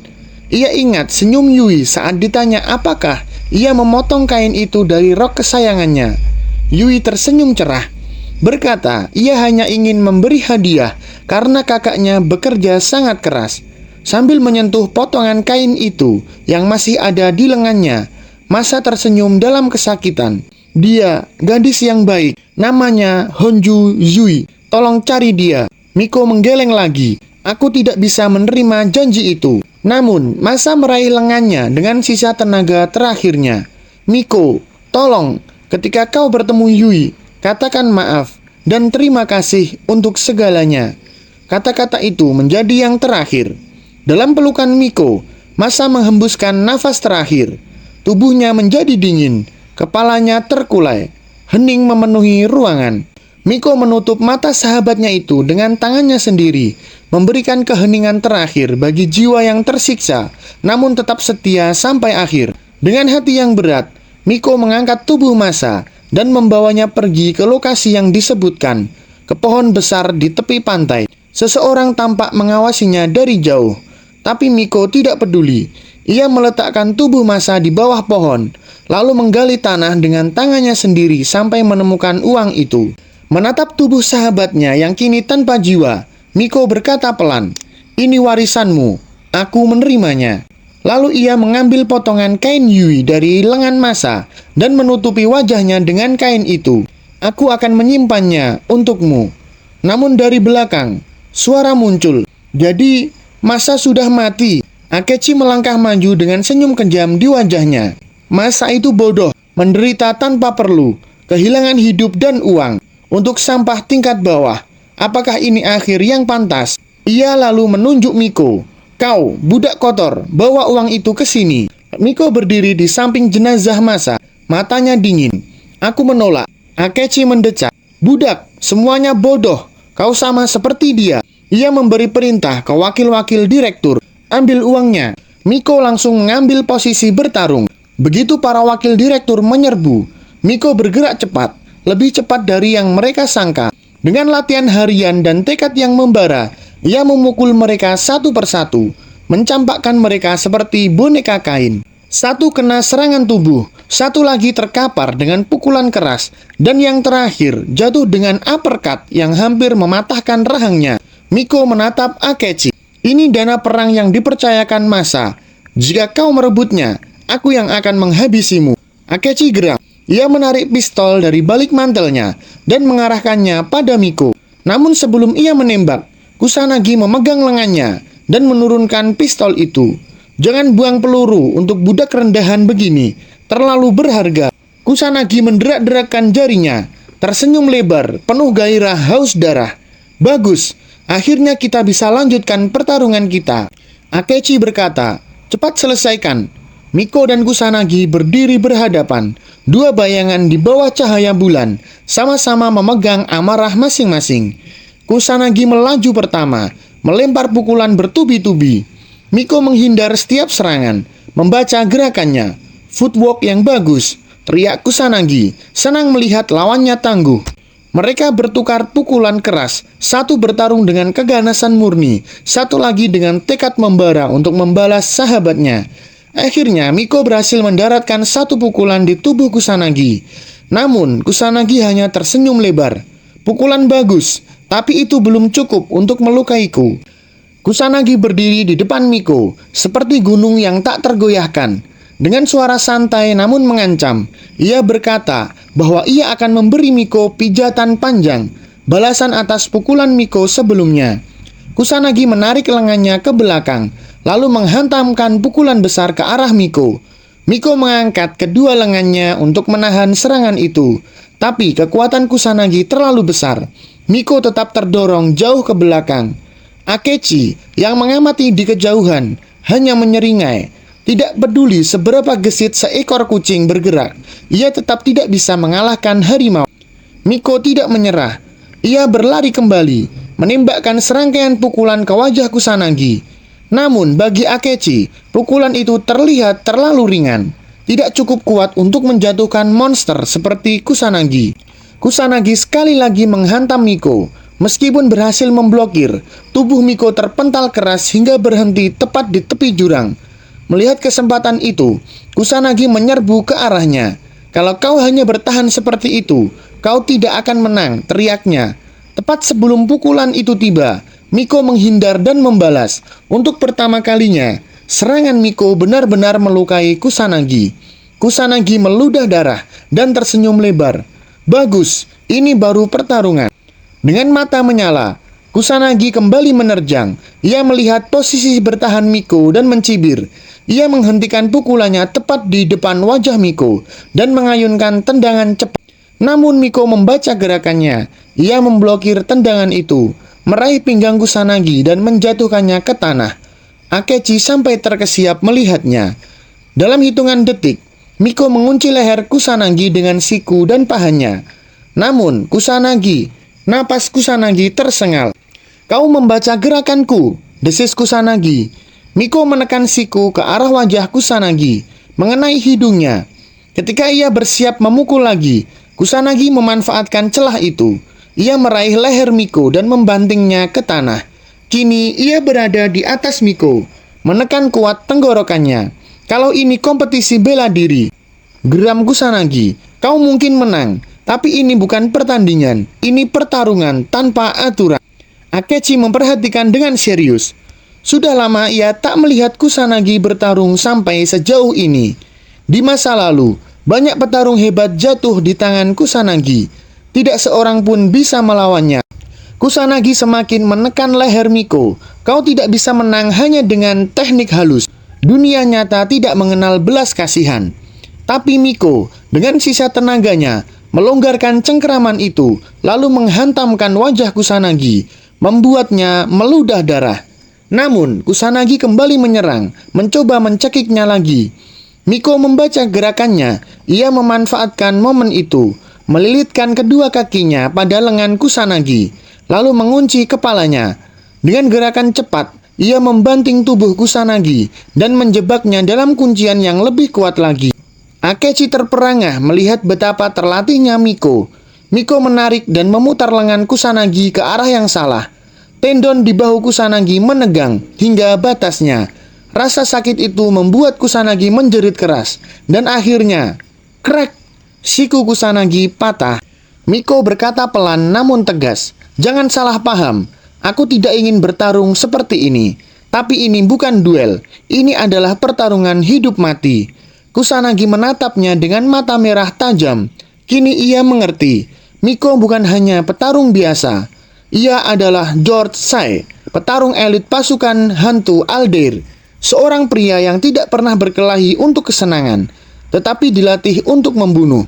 Ia ingat senyum Yui saat ditanya apakah ia memotong kain itu dari rok kesayangannya. Yui tersenyum cerah, berkata ia hanya ingin memberi hadiah karena kakaknya bekerja sangat keras. Sambil menyentuh potongan kain itu yang masih ada di lengannya, Masa tersenyum dalam kesakitan. Dia, gadis yang baik, namanya Honju Yui. Tolong cari dia. Miko menggeleng lagi. Aku tidak bisa menerima janji itu. Namun, Masa meraih lengannya dengan sisa tenaga terakhirnya. Miko, tolong, ketika kau bertemu Yui, katakan maaf dan terima kasih untuk segalanya. Kata-kata itu menjadi yang terakhir. Dalam pelukan Miko, Masa menghembuskan nafas terakhir. Tubuhnya menjadi dingin, kepalanya terkulai, hening memenuhi ruangan. Miko menutup mata sahabatnya itu dengan tangannya sendiri, memberikan keheningan terakhir bagi jiwa yang tersiksa, namun tetap setia sampai akhir. Dengan hati yang berat, Miko mengangkat tubuh Masa dan membawanya pergi ke lokasi yang disebutkan, ke pohon besar di tepi pantai. Seseorang tampak mengawasinya dari jauh, tapi Miko tidak peduli. Ia meletakkan tubuh Masa di bawah pohon, lalu menggali tanah dengan tangannya sendiri sampai menemukan uang itu. Menatap tubuh sahabatnya yang kini tanpa jiwa, Miko berkata pelan, "Ini warisanmu, aku menerimanya." Lalu ia mengambil potongan kain Yui dari lengan Masa dan menutupi wajahnya dengan kain itu. "Aku akan menyimpannya untukmu." Namun dari belakang, suara muncul. Jadi, Masa sudah mati. Akechi melangkah maju dengan senyum kejam di wajahnya. Masa itu bodoh, menderita tanpa perlu, kehilangan hidup dan uang, untuk sampah tingkat bawah. Apakah ini akhir yang pantas? Ia lalu menunjuk Miko. "Kau, budak kotor, bawa uang itu ke sini." Miko berdiri di samping jenazah Masa, matanya dingin. "Aku menolak." Akechi mendecak. "Budak, semuanya bodoh. Kau sama seperti dia." Ia memberi perintah ke wakil-wakil direktur, "Ambil uangnya." Miko langsung mengambil posisi bertarung. Begitu para wakil direktur menyerbu, Miko bergerak cepat, lebih cepat dari yang mereka sangka. Dengan latihan harian dan tekad yang membara, ia memukul mereka satu persatu, mencampakkan mereka seperti boneka kain. Satu kena serangan tubuh, satu lagi terkapar dengan pukulan keras, dan yang terakhir jatuh dengan uppercut yang hampir mematahkan rahangnya. Miko menatap Akechi. "Ini dana perang yang dipercayakan Masa. Jika kau merebutnya, aku yang akan menghabisimu." Akechi geram. Ia menarik pistol dari balik mantelnya dan mengarahkannya pada Miko. Namun sebelum ia menembak, Kusanagi memegang lengannya dan menurunkan pistol itu. "Jangan buang peluru untuk budak rendahan begini. Terlalu berharga." Kusanagi menderak-derakkan jarinya, tersenyum lebar, penuh gairah haus darah. "Bagus. Akhirnya kita bisa lanjutkan pertarungan kita." Akechi berkata, "Cepat selesaikan." Miko dan Kusanagi berdiri berhadapan, dua bayangan di bawah cahaya bulan, sama-sama memegang amarah masing-masing. Kusanagi melaju pertama, melempar pukulan bertubi-tubi. Miko menghindar setiap serangan, membaca gerakannya. "Footwork yang bagus," teriak Kusanagi, senang melihat lawannya tangguh. Mereka bertukar pukulan keras, satu bertarung dengan keganasan murni, satu lagi dengan tekad membara untuk membalas sahabatnya. Akhirnya Miko berhasil mendaratkan satu pukulan di tubuh Kusanagi. Namun Kusanagi hanya tersenyum lebar. Pukulan bagus, tapi itu belum cukup untuk melukaiku. Kusanagi berdiri di depan Miko, seperti gunung yang tak tergoyahkan. Dengan suara santai namun mengancam, ia berkata bahwa ia akan memberi Miko pijatan panjang, balasan atas pukulan Miko sebelumnya. Kusanagi menarik lengannya ke belakang, lalu menghantamkan pukulan besar ke arah Miko. Miko mengangkat kedua lengannya untuk menahan serangan itu, tapi kekuatan Kusanagi terlalu besar. Miko tetap terdorong jauh ke belakang. Akechi yang mengamati di kejauhan hanya menyeringai. Tidak peduli seberapa gesit seekor kucing bergerak, ia tetap tidak bisa mengalahkan harimau. Miko tidak menyerah. Ia berlari kembali, menembakkan serangkaian pukulan ke wajah Kusanagi. Namun bagi Akechi, pukulan itu terlihat terlalu ringan. Tidak cukup kuat untuk menjatuhkan monster seperti Kusanagi. Kusanagi sekali lagi menghantam Miko. Meskipun berhasil memblokir, tubuh Miko terpental keras hingga berhenti tepat di tepi jurang. Melihat kesempatan itu, Kusanagi menyerbu ke arahnya. "Kalau kau hanya bertahan seperti itu, kau tidak akan menang," teriaknya. Tepat sebelum pukulan itu tiba, Miko menghindar dan membalas. Untuk pertama kalinya, serangan Miko benar-benar melukai Kusanagi. Kusanagi meludah darah dan tersenyum lebar. "Bagus, ini baru pertarungan." Dengan mata menyala, Kusanagi kembali menerjang. Ia melihat posisi bertahan Miko dan mencibir. Ia menghentikan pukulannya tepat di depan wajah Miko dan mengayunkan tendangan cepat. Namun Miko membaca gerakannya. Ia memblokir tendangan itu, meraih pinggang Kusanagi dan menjatuhkannya ke tanah. Akechi sampai terkesiap melihatnya. Dalam hitungan detik, Miko mengunci leher Kusanagi dengan siku dan pahanya. Namun napas Kusanagi tersengal. "Kau membaca gerakanku," desis Kusanagi. Miko menekan siku ke arah wajah Kusanagi, mengenai hidungnya. Ketika ia bersiap memukul lagi, Kusanagi memanfaatkan celah itu. Ia meraih leher Miko dan membantingnya ke tanah. Kini ia berada di atas Miko, menekan kuat tenggorokannya. "Kalau ini kompetisi bela diri," geram Kusanagi, "kau mungkin menang. Tapi ini bukan pertandingan, ini pertarungan tanpa aturan." Akechi memperhatikan dengan serius. Sudah lama ia tak melihat Kusanagi bertarung sampai sejauh ini. Di masa lalu, banyak petarung hebat jatuh di tangan Kusanagi. Tidak seorang pun bisa melawannya. Kusanagi semakin menekan leher Miko. "Kau tidak bisa menang hanya dengan teknik halus. Dunia nyata tidak mengenal belas kasihan." Tapi Miko, dengan sisa tenaganya, melonggarkan cengkeraman itu, lalu menghantamkan wajah Kusanagi, membuatnya meludah darah. Namun, Kusanagi kembali menyerang, mencoba mencekiknya lagi. Miko membaca gerakannya. Ia memanfaatkan momen itu, melilitkan kedua kakinya pada lengan Kusanagi, lalu mengunci kepalanya. Dengan gerakan cepat, ia membanting tubuh Kusanagi dan menjebaknya dalam kuncian yang lebih kuat lagi. Akechi terperangah melihat betapa terlatihnya Miko. Miko menarik dan memutar lengan Kusanagi ke arah yang salah. Tendon di bahu Kusanagi menegang hingga batasnya. Rasa sakit itu membuat Kusanagi menjerit keras. Dan akhirnya, krek, siku Kusanagi patah. Miko berkata pelan namun tegas, "Jangan salah paham. Aku tidak ingin bertarung seperti ini. Tapi ini bukan duel. Ini adalah pertarungan hidup mati." Kusanagi menatapnya dengan mata merah tajam. Kini ia mengerti. Miko bukan hanya petarung biasa. Ia adalah George Sai, petarung elit pasukan hantu Aldair. Seorang pria yang tidak pernah berkelahi untuk kesenangan, tetapi dilatih untuk membunuh.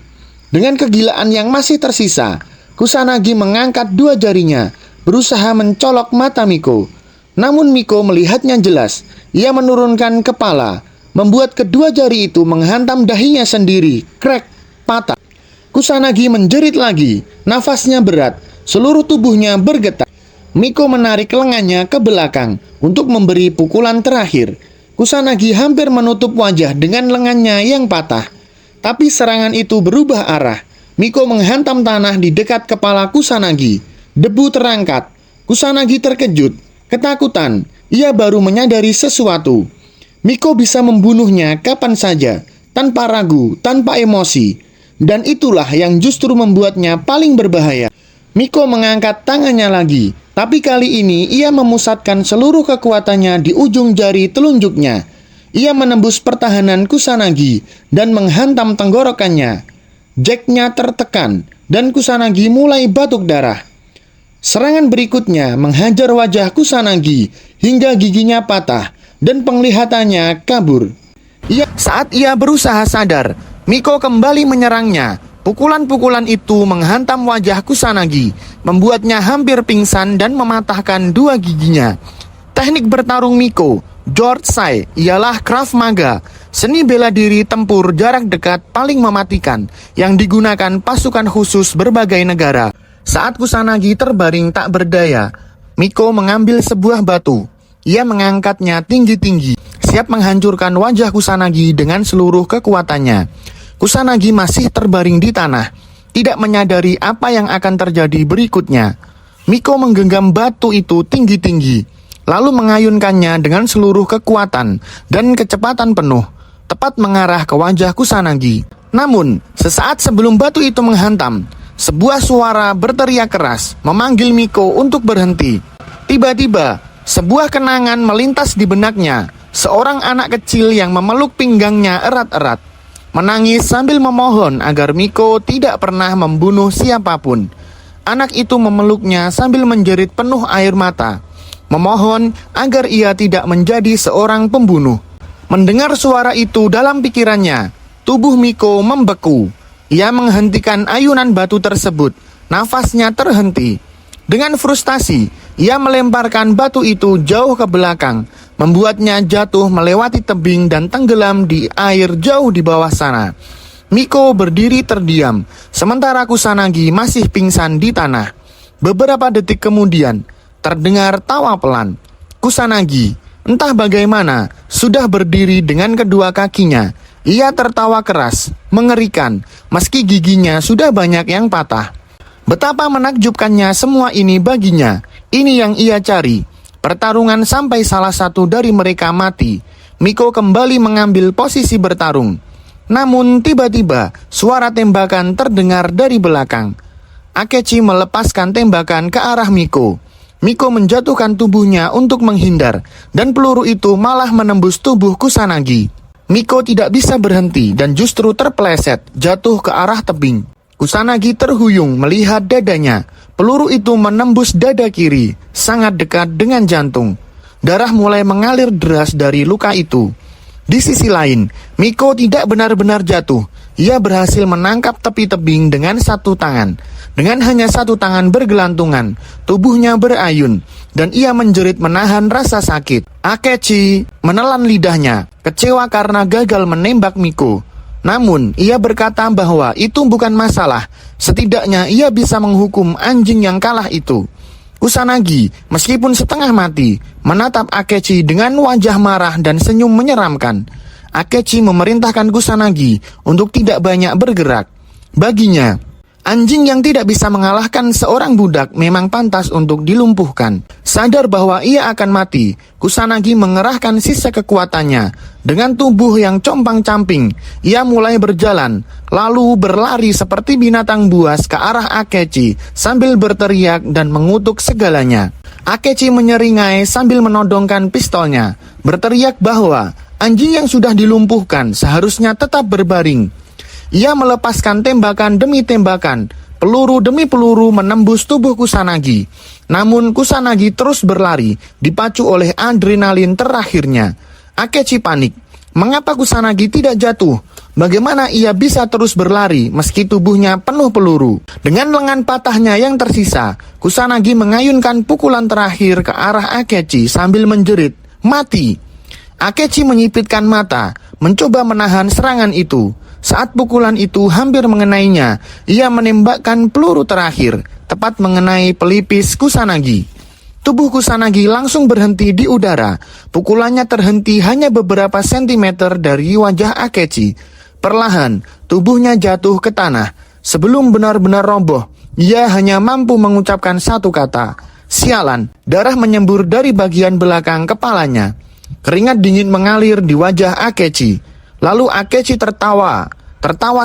Dengan kegilaan yang masih tersisa, Kusanagi mengangkat dua jarinya, berusaha mencolok mata Miko. Namun Miko melihatnya jelas. Ia menurunkan kepala, membuat kedua jari itu menghantam dahinya sendiri. Krek, patah. Kusanagi menjerit lagi, nafasnya berat, seluruh tubuhnya bergetar. Miko menarik lengannya ke belakang untuk memberi pukulan terakhir. Kusanagi hampir menutup wajah dengan lengannya yang patah. Tapi serangan itu berubah arah. Miko menghantam tanah di dekat kepala Kusanagi. Debu terangkat. Kusanagi terkejut, ketakutan. Ia baru menyadari sesuatu. Miko bisa membunuhnya kapan saja, tanpa ragu, tanpa emosi. Dan itulah yang justru membuatnya paling berbahaya. Miko mengangkat tangannya lagi, tapi kali ini ia memusatkan seluruh kekuatannya di ujung jari telunjuknya. Ia menembus pertahanan Kusanagi dan menghantam tenggorokannya. Jacknya tertekan dan Kusanagi mulai batuk darah. Serangan berikutnya menghajar wajah Kusanagi hingga giginya patah dan penglihatannya kabur. Saat ia berusaha sadar, Miko kembali menyerangnya. Pukulan-pukulan itu menghantam wajah Kusanagi, membuatnya hampir pingsan dan mematahkan dua giginya. Teknik bertarung Miko, Jortsai, ialah Krav Maga, seni bela diri tempur jarak dekat paling mematikan yang digunakan pasukan khusus berbagai negara. Saat Kusanagi terbaring tak berdaya, Miko mengambil sebuah batu. Ia mengangkatnya tinggi-tinggi, siap menghancurkan wajah Kusanagi dengan seluruh kekuatannya. Kusanagi masih terbaring di tanah, tidak menyadari apa yang akan terjadi berikutnya. Miko menggenggam batu itu tinggi-tinggi, lalu mengayunkannya dengan seluruh kekuatan dan kecepatan penuh, tepat mengarah ke wajah Kusanagi. Namun, sesaat sebelum batu itu menghantam, sebuah suara berteriak keras memanggil Miko untuk berhenti. Tiba-tiba, sebuah kenangan melintas di benaknya. Seorang anak kecil yang memeluk pinggangnya erat-erat, menangis sambil memohon agar Miko tidak pernah membunuh siapapun. Anak itu memeluknya sambil menjerit penuh air mata, memohon agar ia tidak menjadi seorang pembunuh. Mendengar suara itu dalam pikirannya, tubuh Miko membeku. Ia menghentikan ayunan batu tersebut, nafasnya terhenti. Dengan frustasi, ia melemparkan batu itu jauh ke belakang, membuatnya jatuh melewati tebing dan tenggelam di air jauh di bawah sana. Miko berdiri terdiam, sementara Kusanagi masih pingsan di tanah. Beberapa detik kemudian, terdengar tawa pelan. Kusanagi, entah bagaimana, sudah berdiri dengan kedua kakinya. Ia tertawa keras, mengerikan, meski giginya sudah banyak yang patah. Betapa menakjubkannya semua ini baginya. Ini yang ia cari. Pertarungan sampai salah satu dari mereka mati. Miko kembali mengambil posisi bertarung. Namun tiba-tiba suara tembakan terdengar dari belakang. Akechi melepaskan tembakan ke arah Miko. Miko menjatuhkan tubuhnya untuk menghindar, dan peluru itu malah menembus tubuh Kusanagi. Miko tidak bisa berhenti dan justru terpeleset, jatuh ke arah tebing. Kusanagi terhuyung melihat dadanya. Peluru itu menembus dada kiri, sangat dekat dengan jantung. Darah mulai mengalir deras dari luka itu. Di sisi lain, Miko tidak benar-benar jatuh. Ia berhasil menangkap tepi tebing dengan satu tangan. Dengan hanya satu tangan bergelantungan, tubuhnya berayun, dan ia menjerit menahan rasa sakit. Akechi menelan lidahnya, kecewa karena gagal menembak Miko. Namun, ia berkata bahwa itu bukan masalah. Setidaknya ia bisa menghukum anjing yang kalah itu. Kusanagi, meskipun setengah mati, menatap Akechi dengan wajah marah dan senyum menyeramkan. Akechi memerintahkan Kusanagi untuk tidak banyak bergerak. Baginya, anjing yang tidak bisa mengalahkan seorang budak memang pantas untuk dilumpuhkan. Sadar bahwa ia akan mati, Kusanagi mengerahkan sisa kekuatannya. Dengan tubuh yang compang-camping, ia mulai berjalan, lalu berlari seperti binatang buas ke arah Akechi sambil berteriak dan mengutuk segalanya. Akechi menyeringai sambil menodongkan pistolnya, berteriak bahwa anjing yang sudah dilumpuhkan seharusnya tetap berbaring. Ia melepaskan tembakan demi tembakan, peluru demi peluru menembus tubuh Kusanagi. Namun Kusanagi terus berlari, dipacu oleh adrenalin terakhirnya. Akechi panik. Mengapa Kusanagi tidak jatuh? Bagaimana ia bisa terus berlari meski tubuhnya penuh peluru? Dengan lengan patahnya yang tersisa, Kusanagi mengayunkan pukulan terakhir ke arah Akechi sambil menjerit, "Mati!" Akechi menyipitkan mata, mencoba menahan serangan itu. Saat pukulan itu hampir mengenainya, ia menembakkan peluru terakhir, tepat mengenai pelipis Kusanagi. Tubuh Kusanagi langsung berhenti di udara. Pukulannya terhenti hanya beberapa sentimeter dari wajah Akechi. Perlahan, tubuhnya jatuh ke tanah. Sebelum benar-benar roboh, ia hanya mampu mengucapkan satu kata, "Sialan." Darah menyembur dari bagian belakang kepalanya. Keringat dingin mengalir di wajah Akechi. Lalu Akechi tertawa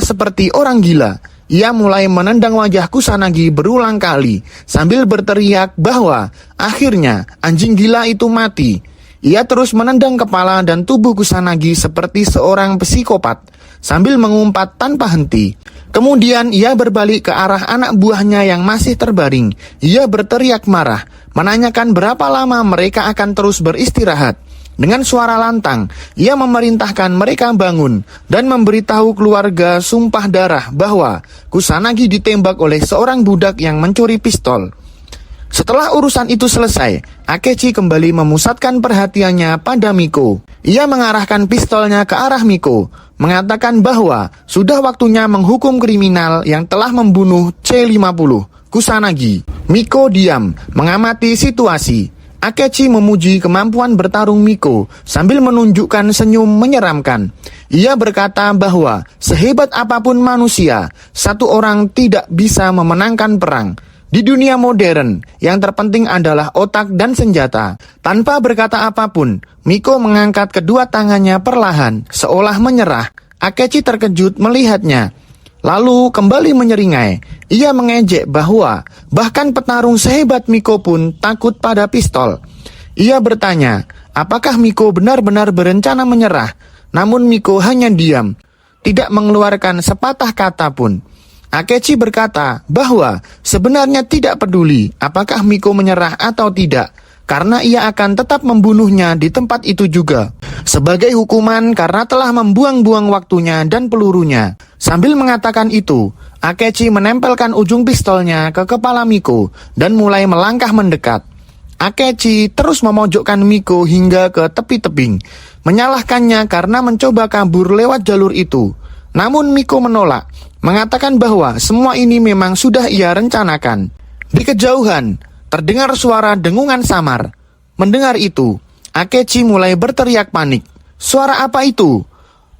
seperti orang gila. Ia mulai menendang wajah Kusanagi berulang kali sambil berteriak bahwa akhirnya anjing gila itu mati. Ia terus menendang kepala dan tubuh Kusanagi seperti seorang psikopat sambil mengumpat tanpa henti. Kemudian ia berbalik ke arah anak buahnya yang masih terbaring. Ia berteriak marah, menanyakan berapa lama mereka akan terus beristirahat. Dengan suara lantang, ia memerintahkan mereka bangun dan memberitahu keluarga sumpah darah bahwa Kusanagi ditembak oleh seorang budak yang mencuri pistol. Setelah urusan itu selesai, Akechi kembali memusatkan perhatiannya pada Miko. Ia mengarahkan pistolnya ke arah Miko, mengatakan bahwa sudah waktunya menghukum kriminal yang telah membunuh C50, Kusanagi. Miko diam, mengamati situasi. Akechi memuji kemampuan bertarung Miko sambil menunjukkan senyum menyeramkan. Ia berkata bahwa sehebat apapun manusia, satu orang tidak bisa memenangkan perang. Di dunia modern, yang terpenting adalah otak dan senjata. Tanpa berkata apapun, Miko mengangkat kedua tangannya perlahan, seolah menyerah. Akechi terkejut melihatnya, lalu kembali menyeringai. Ia mengejek bahwa bahkan petarung sehebat Miko pun takut pada pistol. Ia bertanya, apakah Miko benar-benar berencana menyerah? Namun Miko hanya diam, tidak mengeluarkan sepatah kata pun. Akechi berkata bahwa sebenarnya tidak peduli apakah Miko menyerah atau tidak, karena ia akan tetap membunuhnya di tempat itu juga, sebagai hukuman karena telah membuang-buang waktunya dan pelurunya. Sambil mengatakan itu, Akechi menempelkan ujung pistolnya ke kepala Miko dan mulai melangkah mendekat. Akechi terus memojokkan Miko hingga ke tepi tebing, menyalahkannya karena mencoba kabur lewat jalur itu. Namun Miko menolak, mengatakan bahwa semua ini memang sudah ia rencanakan. Di kejauhan, terdengar suara dengungan samar. Mendengar itu, Akechi mulai berteriak panik. Suara apa itu?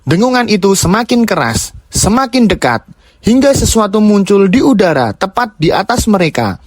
Dengungan itu semakin keras, semakin dekat, hingga sesuatu muncul di udara tepat di atas mereka.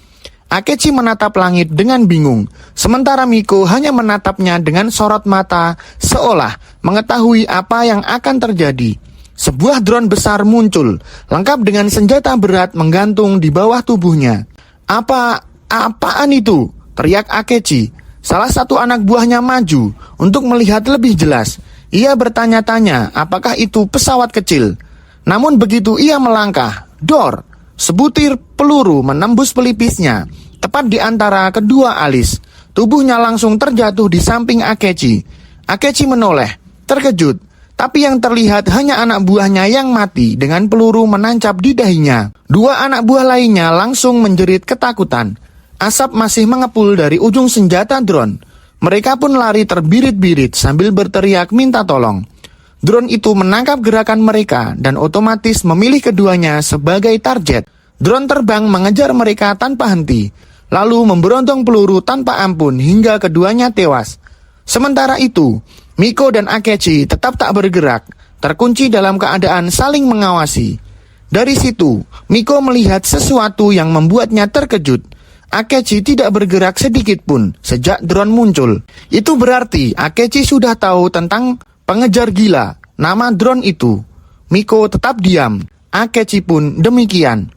Akechi menatap langit dengan bingung, sementara Miko hanya menatapnya dengan sorot mata, seolah mengetahui apa yang akan terjadi. Sebuah drone besar muncul, lengkap dengan senjata berat menggantung di bawah tubuhnya. Apaan itu? Teriak Akechi. Salah satu anak buahnya maju untuk melihat lebih jelas. Ia bertanya-tanya apakah itu pesawat kecil. Namun begitu ia melangkah, dor! Sebutir peluru menembus pelipisnya, tepat di antara kedua alis. Tubuhnya langsung terjatuh di samping Akechi. Akechi menoleh, terkejut. Tapi yang terlihat hanya anak buahnya yang mati dengan peluru menancap di dahinya. Dua anak buah lainnya langsung menjerit ketakutan. Asap masih mengepul dari ujung senjata drone. Mereka pun lari terbirit-birit sambil berteriak minta tolong. Drone itu menangkap gerakan mereka dan otomatis memilih keduanya sebagai target. Drone terbang mengejar mereka tanpa henti, lalu memberondong peluru tanpa ampun hingga keduanya tewas. Sementara itu, Miko dan Akechi tetap tak bergerak, terkunci dalam keadaan saling mengawasi. Dari situ, Miko melihat sesuatu yang membuatnya terkejut. Akechi tidak bergerak sedikit pun sejak drone muncul. Itu berarti Akechi sudah tahu tentang pengejar gila, nama drone itu. Miko tetap diam, Akechi pun demikian.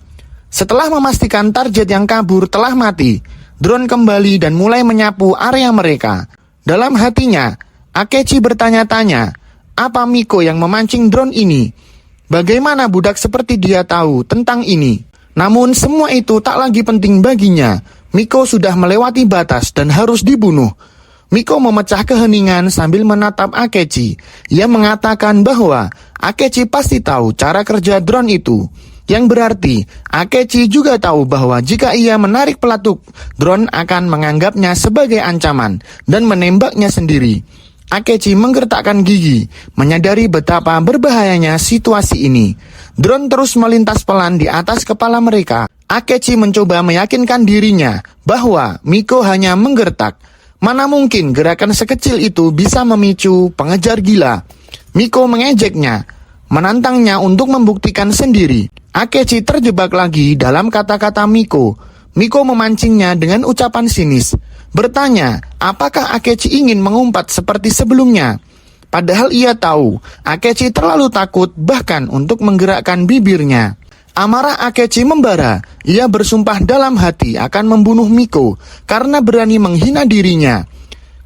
Setelah memastikan target yang kabur telah mati, drone kembali dan mulai menyapu area mereka. Dalam hatinya, Akechi bertanya-tanya, apa Miko yang memancing drone ini? Bagaimana budak seperti dia tahu tentang ini? Namun semua itu tak lagi penting baginya. Miko sudah melewati batas dan harus dibunuh. Miko memecah keheningan sambil menatap Akechi. Ia mengatakan bahwa Akechi pasti tahu cara kerja drone itu. Yang berarti Akechi juga tahu bahwa jika ia menarik pelatuk, drone akan menganggapnya sebagai ancaman dan menembaknya sendiri. Akechi menggertakkan gigi, menyadari betapa berbahayanya situasi ini. Drone terus melintas pelan di atas kepala mereka. Akechi mencoba meyakinkan dirinya bahwa Miko hanya menggertak. Mana mungkin gerakan sekecil itu bisa memicu pengejar gila. Miko mengejeknya, menantangnya untuk membuktikan sendiri. Akechi terjebak lagi dalam kata-kata Miko. Miko memancingnya dengan ucapan sinis. bertanya apakah Akechi ingin mengumpat seperti sebelumnya. Padahal ia tahu Akechi terlalu takut bahkan untuk menggerakkan bibirnya. Amarah Akechi membara. Ia bersumpah dalam hati akan membunuh Miko karena berani menghina dirinya.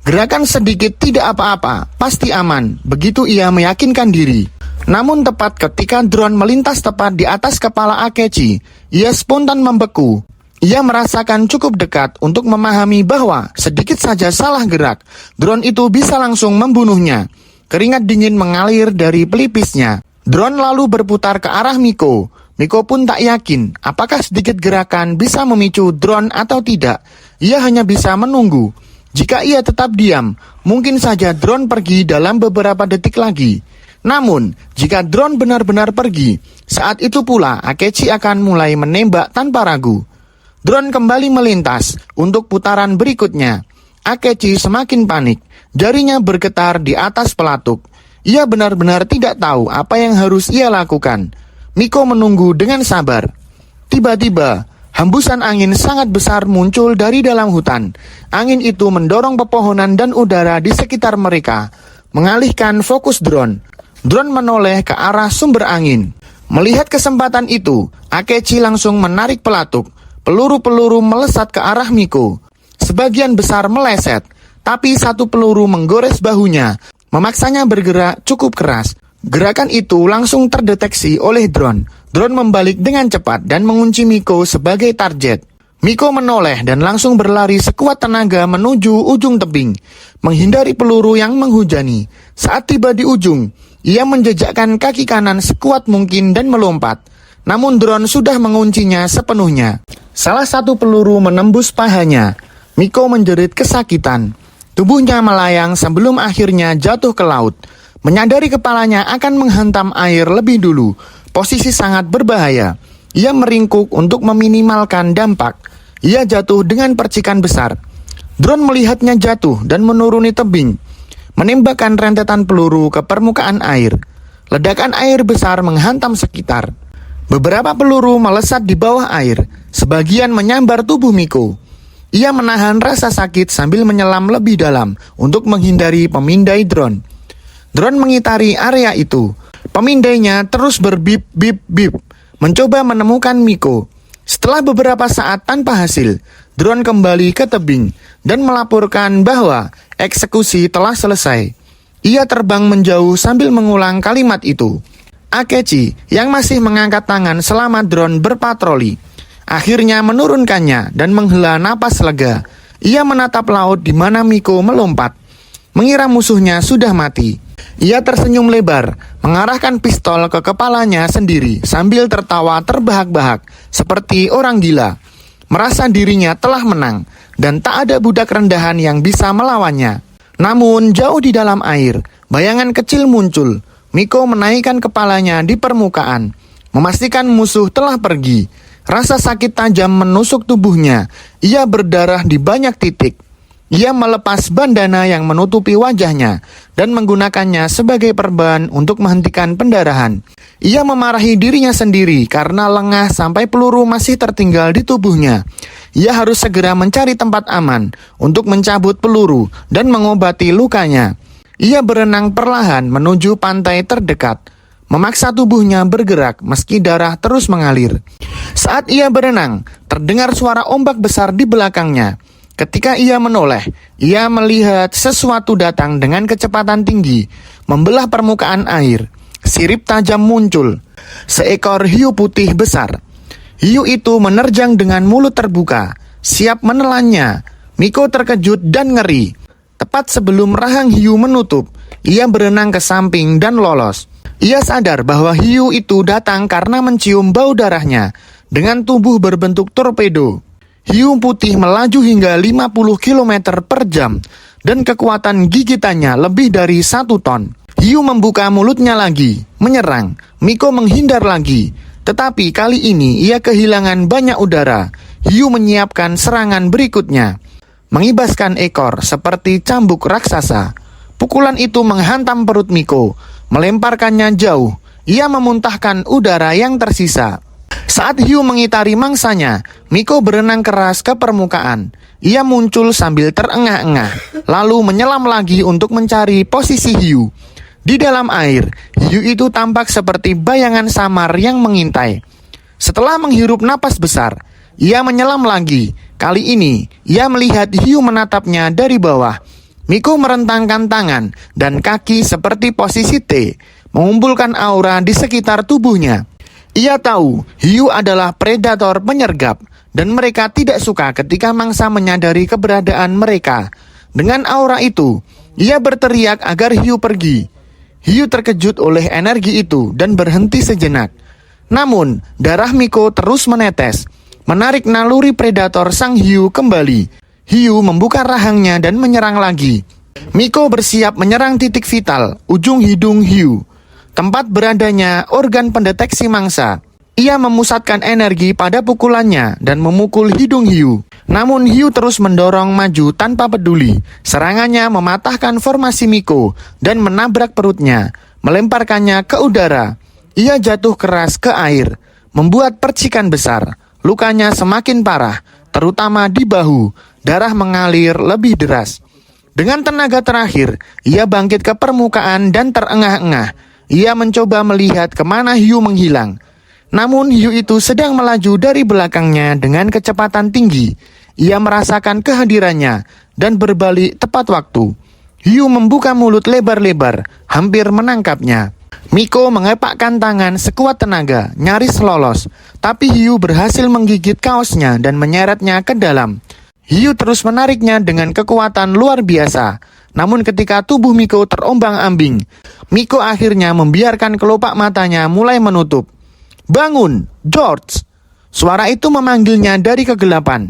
Gerakan sedikit tidak apa-apa, pasti aman, begitu ia meyakinkan diri. Namun tepat ketika drone melintas tepat di atas kepala Akechi, ia spontan membeku. Ia merasakan cukup dekat untuk memahami bahwa sedikit saja salah gerak, drone itu bisa langsung membunuhnya. Keringat dingin mengalir dari pelipisnya. Drone lalu berputar ke arah Miko. Miko pun tak yakin apakah sedikit gerakan bisa memicu drone atau tidak. Ia hanya bisa menunggu. Jika ia tetap diam, mungkin saja drone pergi dalam beberapa detik lagi. Namun, jika drone benar-benar pergi, saat itu pula Akechi akan mulai menembak tanpa ragu. Drone kembali melintas untuk putaran berikutnya. Akechi semakin panik, jarinya bergetar di atas pelatuk. Ia benar-benar tidak tahu apa yang harus ia lakukan. Miko menunggu dengan sabar. Tiba-tiba, hembusan angin sangat besar muncul dari dalam hutan. Angin itu mendorong pepohonan dan udara di sekitar mereka, mengalihkan fokus drone. Drone menoleh ke arah sumber angin. Melihat kesempatan itu, Akechi langsung menarik pelatuk. Peluru-peluru melesat ke arah Miko. Sebagian besar meleset, tapi satu peluru menggores bahunya, memaksanya bergerak cukup keras. Gerakan itu langsung terdeteksi oleh drone. Drone membalik dengan cepat dan mengunci Miko sebagai target. Miko menoleh dan langsung berlari sekuat tenaga menuju ujung tebing, menghindari peluru yang menghujani. Saat tiba di ujung, ia menjejakkan kaki kanan sekuat mungkin dan melompat. Namun drone sudah menguncinya sepenuhnya. Salah satu peluru menembus pahanya. Miko menjerit kesakitan. Tubuhnya melayang sebelum akhirnya jatuh ke laut. Menyadari kepalanya akan menghantam air lebih dulu, posisi sangat berbahaya. Ia meringkuk untuk meminimalkan dampak. Ia jatuh dengan percikan besar. Drone melihatnya jatuh dan menuruni tebing, menembakkan rentetan peluru ke permukaan air. Ledakan air besar menghantam sekitar. Beberapa peluru melesat di bawah air, sebagian menyambar tubuh Miko. Ia menahan rasa sakit sambil menyelam lebih dalam untuk menghindari pemindai drone. Drone mengitari area itu. Pemindainya terus berbip-bip-bip, mencoba menemukan Miko. Setelah beberapa saat tanpa hasil, drone kembali ke tebing dan melaporkan bahwa eksekusi telah selesai. Ia terbang menjauh sambil mengulang kalimat itu. Akechi yang masih mengangkat tangan selama drone berpatroli, akhirnya menurunkannya dan menghela napas lega. Ia menatap laut di mana Miko melompat, mengira musuhnya sudah mati. Ia tersenyum lebar, mengarahkan pistol ke kepalanya sendiri sambil tertawa terbahak-bahak seperti orang gila. Merasa dirinya telah menang dan tak ada budak rendahan yang bisa melawannya. Namun jauh di dalam air, bayangan kecil muncul. Miko menaikkan kepalanya di permukaan, memastikan musuh telah pergi. Rasa sakit tajam menusuk tubuhnya. Ia berdarah di banyak titik. Ia melepas bandana yang menutupi wajahnya dan menggunakannya sebagai perban untuk menghentikan pendarahan. Ia memarahi dirinya sendiri karena lengah sampai peluru masih tertinggal di tubuhnya. Ia harus segera mencari tempat aman untuk mencabut peluru dan mengobati lukanya. Ia berenang perlahan menuju pantai terdekat, memaksa tubuhnya bergerak meski darah terus mengalir. Saat ia berenang, terdengar suara ombak besar di belakangnya. Ketika ia menoleh, ia melihat sesuatu datang dengan kecepatan tinggi, membelah permukaan air. Sirip tajam muncul, seekor hiu putih besar. Hiu itu menerjang dengan mulut terbuka, siap menelannya. Miko terkejut dan ngeri. Tepat sebelum rahang hiu menutup, ia berenang ke samping dan lolos. Ia sadar bahwa hiu itu datang karena mencium bau darahnya dengan tubuh berbentuk torpedo. Hiu putih melaju hingga 50 km per jam dan kekuatan gigitannya lebih dari 1 ton. Hiu membuka mulutnya lagi, menyerang. Miko menghindar lagi, tetapi kali ini ia kehilangan banyak udara. Hiu menyiapkan serangan berikutnya, mengibaskan ekor seperti cambuk raksasa. Pukulan itu menghantam perut Miko, melemparkannya jauh. Ia memuntahkan udara yang tersisa. Saat hiu mengitari mangsanya, Miko berenang keras ke permukaan. Ia muncul sambil terengah-engah, lalu menyelam lagi untuk mencari posisi hiu. Di dalam air, hiu itu tampak seperti bayangan samar yang mengintai. Setelah menghirup napas besar, ia menyelam lagi. Kali ini, ia melihat hiu menatapnya dari bawah. Miko merentangkan tangan dan kaki seperti posisi T, mengumpulkan aura di sekitar tubuhnya. Ia tahu hiu adalah predator penyergap, dan mereka tidak suka ketika mangsa menyadari keberadaan mereka. Dengan aura itu, ia berteriak agar hiu pergi. Hiu terkejut oleh energi itu dan berhenti sejenak. Namun, darah Miko terus menetes, menarik naluri predator sang hiu kembali. Hiu membuka rahangnya dan menyerang lagi. Miko bersiap menyerang titik vital, ujung hidung hiu, tempat beradanya organ pendeteksi mangsa. Ia memusatkan energi pada pukulannya dan memukul hidung hiu. Namun hiu terus mendorong maju tanpa peduli. Serangannya mematahkan formasi Miko dan menabrak perutnya, melemparkannya ke udara. Ia jatuh keras ke air, membuat percikan besar. Lukanya semakin parah, terutama di bahu. Darah mengalir lebih deras. Dengan tenaga terakhir, ia bangkit ke permukaan dan terengah-engah. Ia mencoba melihat kemana hiu menghilang. Namun hiu itu sedang melaju dari belakangnya dengan kecepatan tinggi. Ia merasakan kehadirannya dan berbalik tepat waktu. Hiu membuka mulut lebar-lebar, hampir menangkapnya. Miko mengepakkan tangan sekuat tenaga, nyaris lolos. Tapi hiu berhasil menggigit kaosnya dan menyeretnya ke dalam. Hiu terus menariknya dengan kekuatan luar biasa. Namun ketika tubuh Miko terombang-ambing, Miko akhirnya membiarkan kelopak matanya mulai menutup. "Bangun, George!" Suara itu memanggilnya dari kegelapan.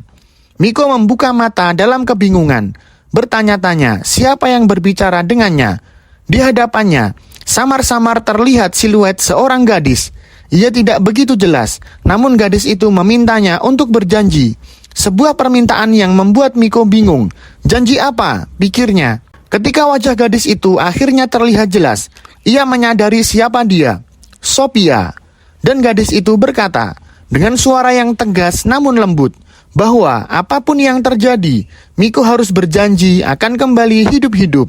Miko membuka mata dalam kebingungan, bertanya-tanya siapa yang berbicara dengannya. Di hadapannya, samar-samar terlihat siluet seorang gadis. Ia tidak begitu jelas, namun gadis itu memintanya untuk berjanji. Sebuah permintaan yang membuat Miko bingung. Janji apa? Pikirnya. Ketika wajah gadis itu akhirnya terlihat jelas, ia menyadari siapa dia. Sophia. Dan gadis itu berkata, dengan suara yang tegas namun lembut, bahwa apapun yang terjadi, Miko harus berjanji akan kembali hidup-hidup.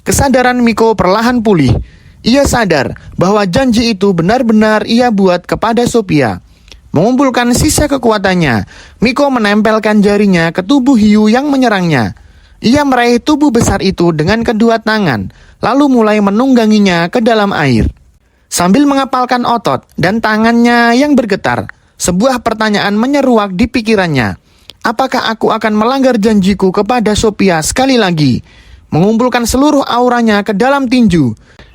Kesadaran Miko perlahan pulih. Ia sadar bahwa janji itu benar-benar ia buat kepada Sophia. Mengumpulkan sisa kekuatannya, Miko menempelkan jarinya ke tubuh hiu yang menyerangnya. Ia meraih tubuh besar itu dengan kedua tangan, lalu mulai menungganginya ke dalam air. Sambil mengepalkan otot dan tangannya yang bergetar, sebuah pertanyaan menyeruak di pikirannya. Apakah aku akan melanggar janjiku kepada Sophia sekali lagi? Mengumpulkan seluruh auranya ke dalam tinju.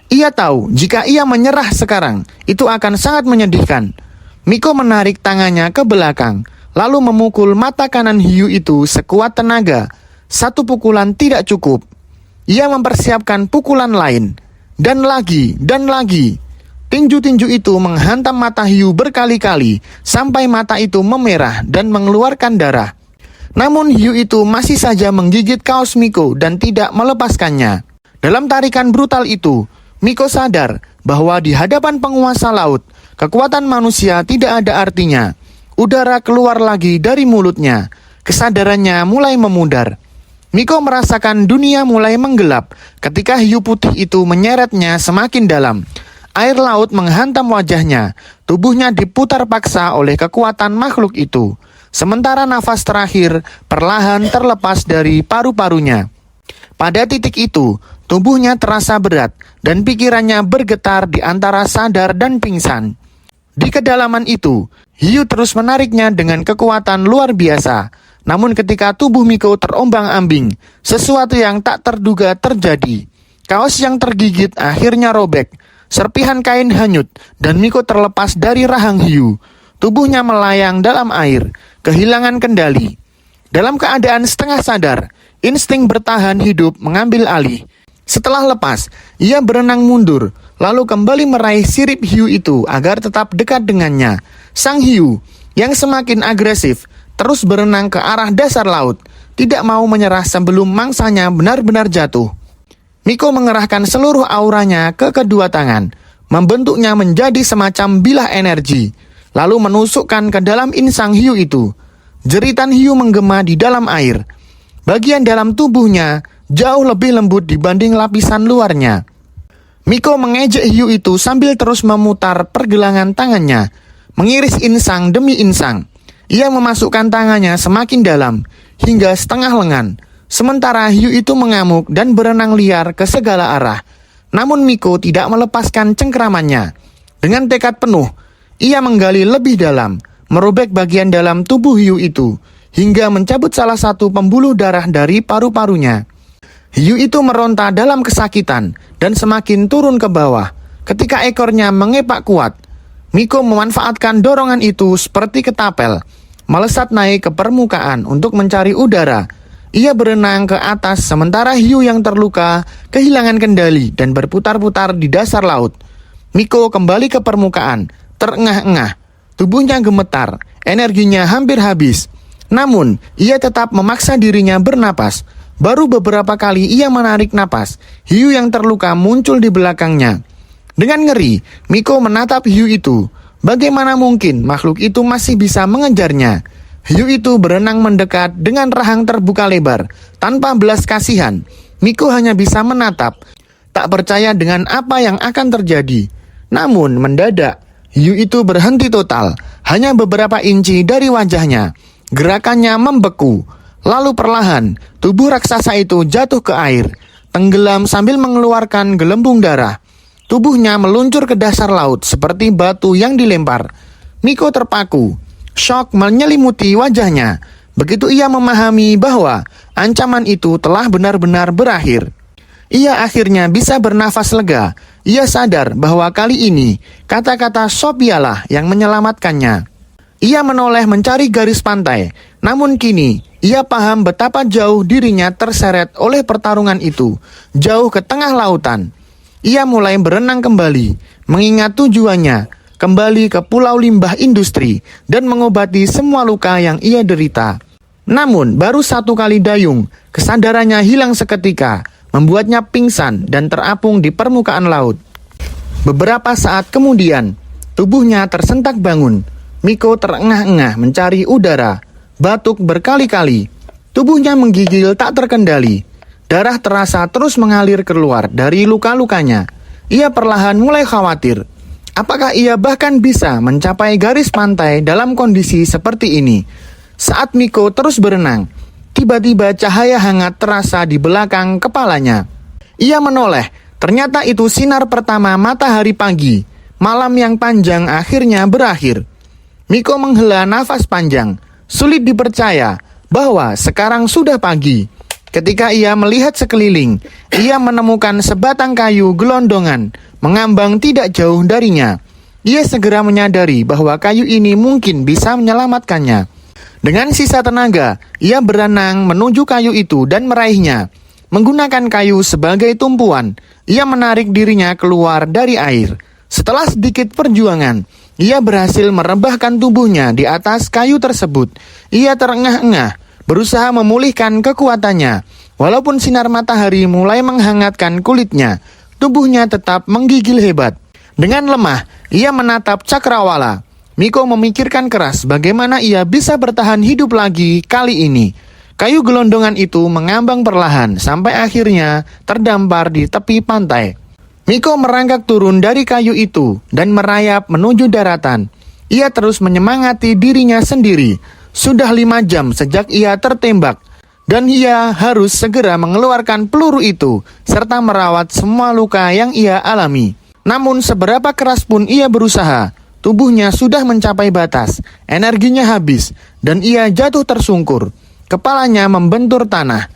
Ia tahu jika ia menyerah sekarang, itu akan sangat menyedihkan. Miko menarik tangannya ke belakang, lalu memukul mata kanan hiu itu sekuat tenaga. Satu pukulan tidak cukup. Ia mempersiapkan pukulan lain. Dan lagi, dan lagi. Tinju-tinju itu menghantam mata hiu berkali-kali sampai mata itu memerah dan mengeluarkan darah. Namun hiu itu masih saja menggigit kaos Miko dan tidak melepaskannya. Dalam tarikan brutal itu, Miko sadar bahwa di hadapan penguasa laut, kekuatan manusia tidak ada artinya. Udara keluar lagi dari mulutnya. Kesadarannya mulai memudar. Miko merasakan dunia mulai menggelap ketika hiu putih itu menyeretnya semakin dalam. Air laut menghantam wajahnya. Tubuhnya diputar paksa oleh kekuatan makhluk itu. Sementara nafas terakhir perlahan terlepas dari paru-parunya. Pada titik itu, tubuhnya terasa berat dan pikirannya bergetar di antara sadar dan pingsan. Di kedalaman itu, hiu terus menariknya dengan kekuatan luar biasa. Namun ketika tubuh Miko terombang-ambing, sesuatu yang tak terduga terjadi. Kaos yang tergigit akhirnya robek. Serpihan kain hanyut dan Miko terlepas dari rahang hiu. Tubuhnya melayang dalam air, kehilangan kendali. Dalam keadaan setengah sadar, insting bertahan hidup mengambil alih. Setelah lepas, ia berenang mundur, lalu kembali meraih sirip hiu itu agar tetap dekat dengannya. Sang hiu, yang semakin agresif, terus berenang ke arah dasar laut, tidak mau menyerah sebelum mangsanya benar-benar jatuh. Miko mengerahkan seluruh auranya ke kedua tangan, membentuknya menjadi semacam bilah energi, lalu menusukkan ke dalam insang hiu itu. Jeritan hiu menggema di dalam air. Bagian dalam tubuhnya jauh lebih lembut dibanding lapisan luarnya. Miko mengejek hiu itu sambil terus memutar pergelangan tangannya, mengiris insang demi insang. Ia memasukkan tangannya semakin dalam, hingga setengah lengan. Sementara hiu itu mengamuk dan berenang liar ke segala arah. Namun Miko tidak melepaskan cengkeramannya. Dengan tekad penuh, ia menggali lebih dalam, merobek bagian dalam tubuh hiu itu, hingga mencabut salah satu pembuluh darah dari paru-parunya. Hiu itu meronta dalam kesakitan dan semakin turun ke bawah. Ketika ekornya mengepak kuat, Miko memanfaatkan dorongan itu seperti ketapel, melesat naik ke permukaan untuk mencari udara. Ia berenang ke atas sementara hiu yang terluka kehilangan kendali dan berputar-putar di dasar laut. Miko kembali ke permukaan, terengah-engah. Tubuhnya gemetar, energinya hampir habis. Namun, ia tetap memaksa dirinya bernapas. Baru beberapa kali ia menarik napas, hiu yang terluka muncul di belakangnya. Dengan ngeri, Miko menatap hiu itu. Bagaimana mungkin makhluk itu masih bisa mengejarnya? Hiu itu berenang mendekat dengan rahang terbuka lebar, tanpa belas kasihan. Miko hanya bisa menatap, tak percaya dengan apa yang akan terjadi. Namun mendadak, hiu itu berhenti total, hanya beberapa inci dari wajahnya. Gerakannya membeku, lalu perlahan, tubuh raksasa itu jatuh ke air, tenggelam sambil mengeluarkan gelembung darah. Tubuhnya meluncur ke dasar laut seperti batu yang dilempar. Miko terpaku. Syok menyelimuti wajahnya. Begitu ia memahami bahwa ancaman itu telah benar-benar berakhir. Ia akhirnya bisa bernafas lega. Ia sadar bahwa kali ini kata-kata Sophialah yang menyelamatkannya. Ia menoleh mencari garis pantai. Namun kini ia paham betapa jauh dirinya terseret oleh pertarungan itu. Jauh ke tengah lautan. Ia mulai berenang kembali, mengingat tujuannya, kembali ke pulau limbah industri dan mengobati semua luka yang ia derita. Namun, baru satu kali dayung, kesadarannya hilang seketika, membuatnya pingsan dan terapung di permukaan laut. Beberapa saat kemudian, tubuhnya tersentak bangun. Miko terengah-engah mencari udara, batuk berkali-kali. Tubuhnya menggigil tak terkendali. Darah terasa terus mengalir keluar dari luka-lukanya. Ia perlahan mulai khawatir. Apakah ia bahkan bisa mencapai garis pantai dalam kondisi seperti ini? Saat Miko terus berenang, tiba-tiba cahaya hangat terasa di belakang kepalanya. Ia menoleh, ternyata itu sinar pertama matahari pagi. Malam yang panjang akhirnya berakhir. Miko menghela nafas panjang. Sulit dipercaya bahwa sekarang sudah pagi. Ketika ia melihat sekeliling, ia menemukan sebatang kayu gelondongan mengambang tidak jauh darinya. Ia segera menyadari bahwa kayu ini mungkin bisa menyelamatkannya. Dengan sisa tenaga, ia berenang menuju kayu itu dan meraihnya. Menggunakan kayu sebagai tumpuan, ia menarik dirinya keluar dari air. Setelah sedikit perjuangan, ia berhasil merebahkan tubuhnya di atas kayu tersebut. Ia terengah-engah, berusaha memulihkan kekuatannya. Walaupun sinar matahari mulai menghangatkan kulitnya, tubuhnya tetap menggigil hebat. Dengan lemah, ia menatap cakrawala. Miko memikirkan keras bagaimana ia bisa bertahan hidup lagi kali ini. Kayu gelondongan itu mengambang perlahan sampai akhirnya terdampar di tepi pantai. Miko merangkak turun dari kayu itu dan merayap menuju daratan. Ia terus menyemangati dirinya sendiri. Sudah 5 jam sejak ia tertembak, dan ia harus segera mengeluarkan peluru itu, serta merawat semua luka yang ia alami. Namun seberapa keras pun ia berusaha, tubuhnya sudah mencapai batas, energinya habis, dan ia jatuh tersungkur. Kepalanya membentur tanah.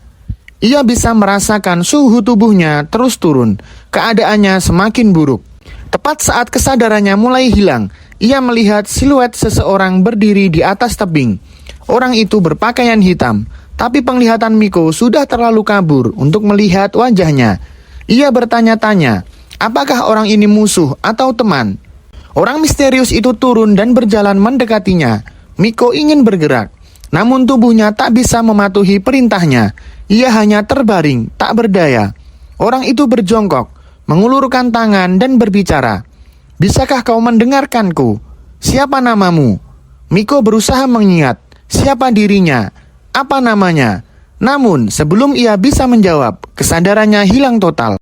Ia bisa merasakan suhu tubuhnya terus turun, keadaannya semakin buruk. Tepat saat kesadarannya mulai hilang, ia melihat siluet seseorang berdiri di atas tebing. Orang itu berpakaian hitam, tapi penglihatan Miko sudah terlalu kabur untuk melihat wajahnya. Ia bertanya-tanya, apakah orang ini musuh atau teman? Orang misterius itu turun dan berjalan mendekatinya. Miko ingin bergerak, namun tubuhnya tak bisa mematuhi perintahnya. Ia hanya terbaring, tak berdaya. Orang itu berjongkok, mengulurkan tangan dan berbicara. Bisakah kau mendengarkanku? Siapa namamu? Miko berusaha mengingat. Siapa dirinya? Apa namanya? Namun, sebelum ia bisa menjawab, kesadarannya hilang total.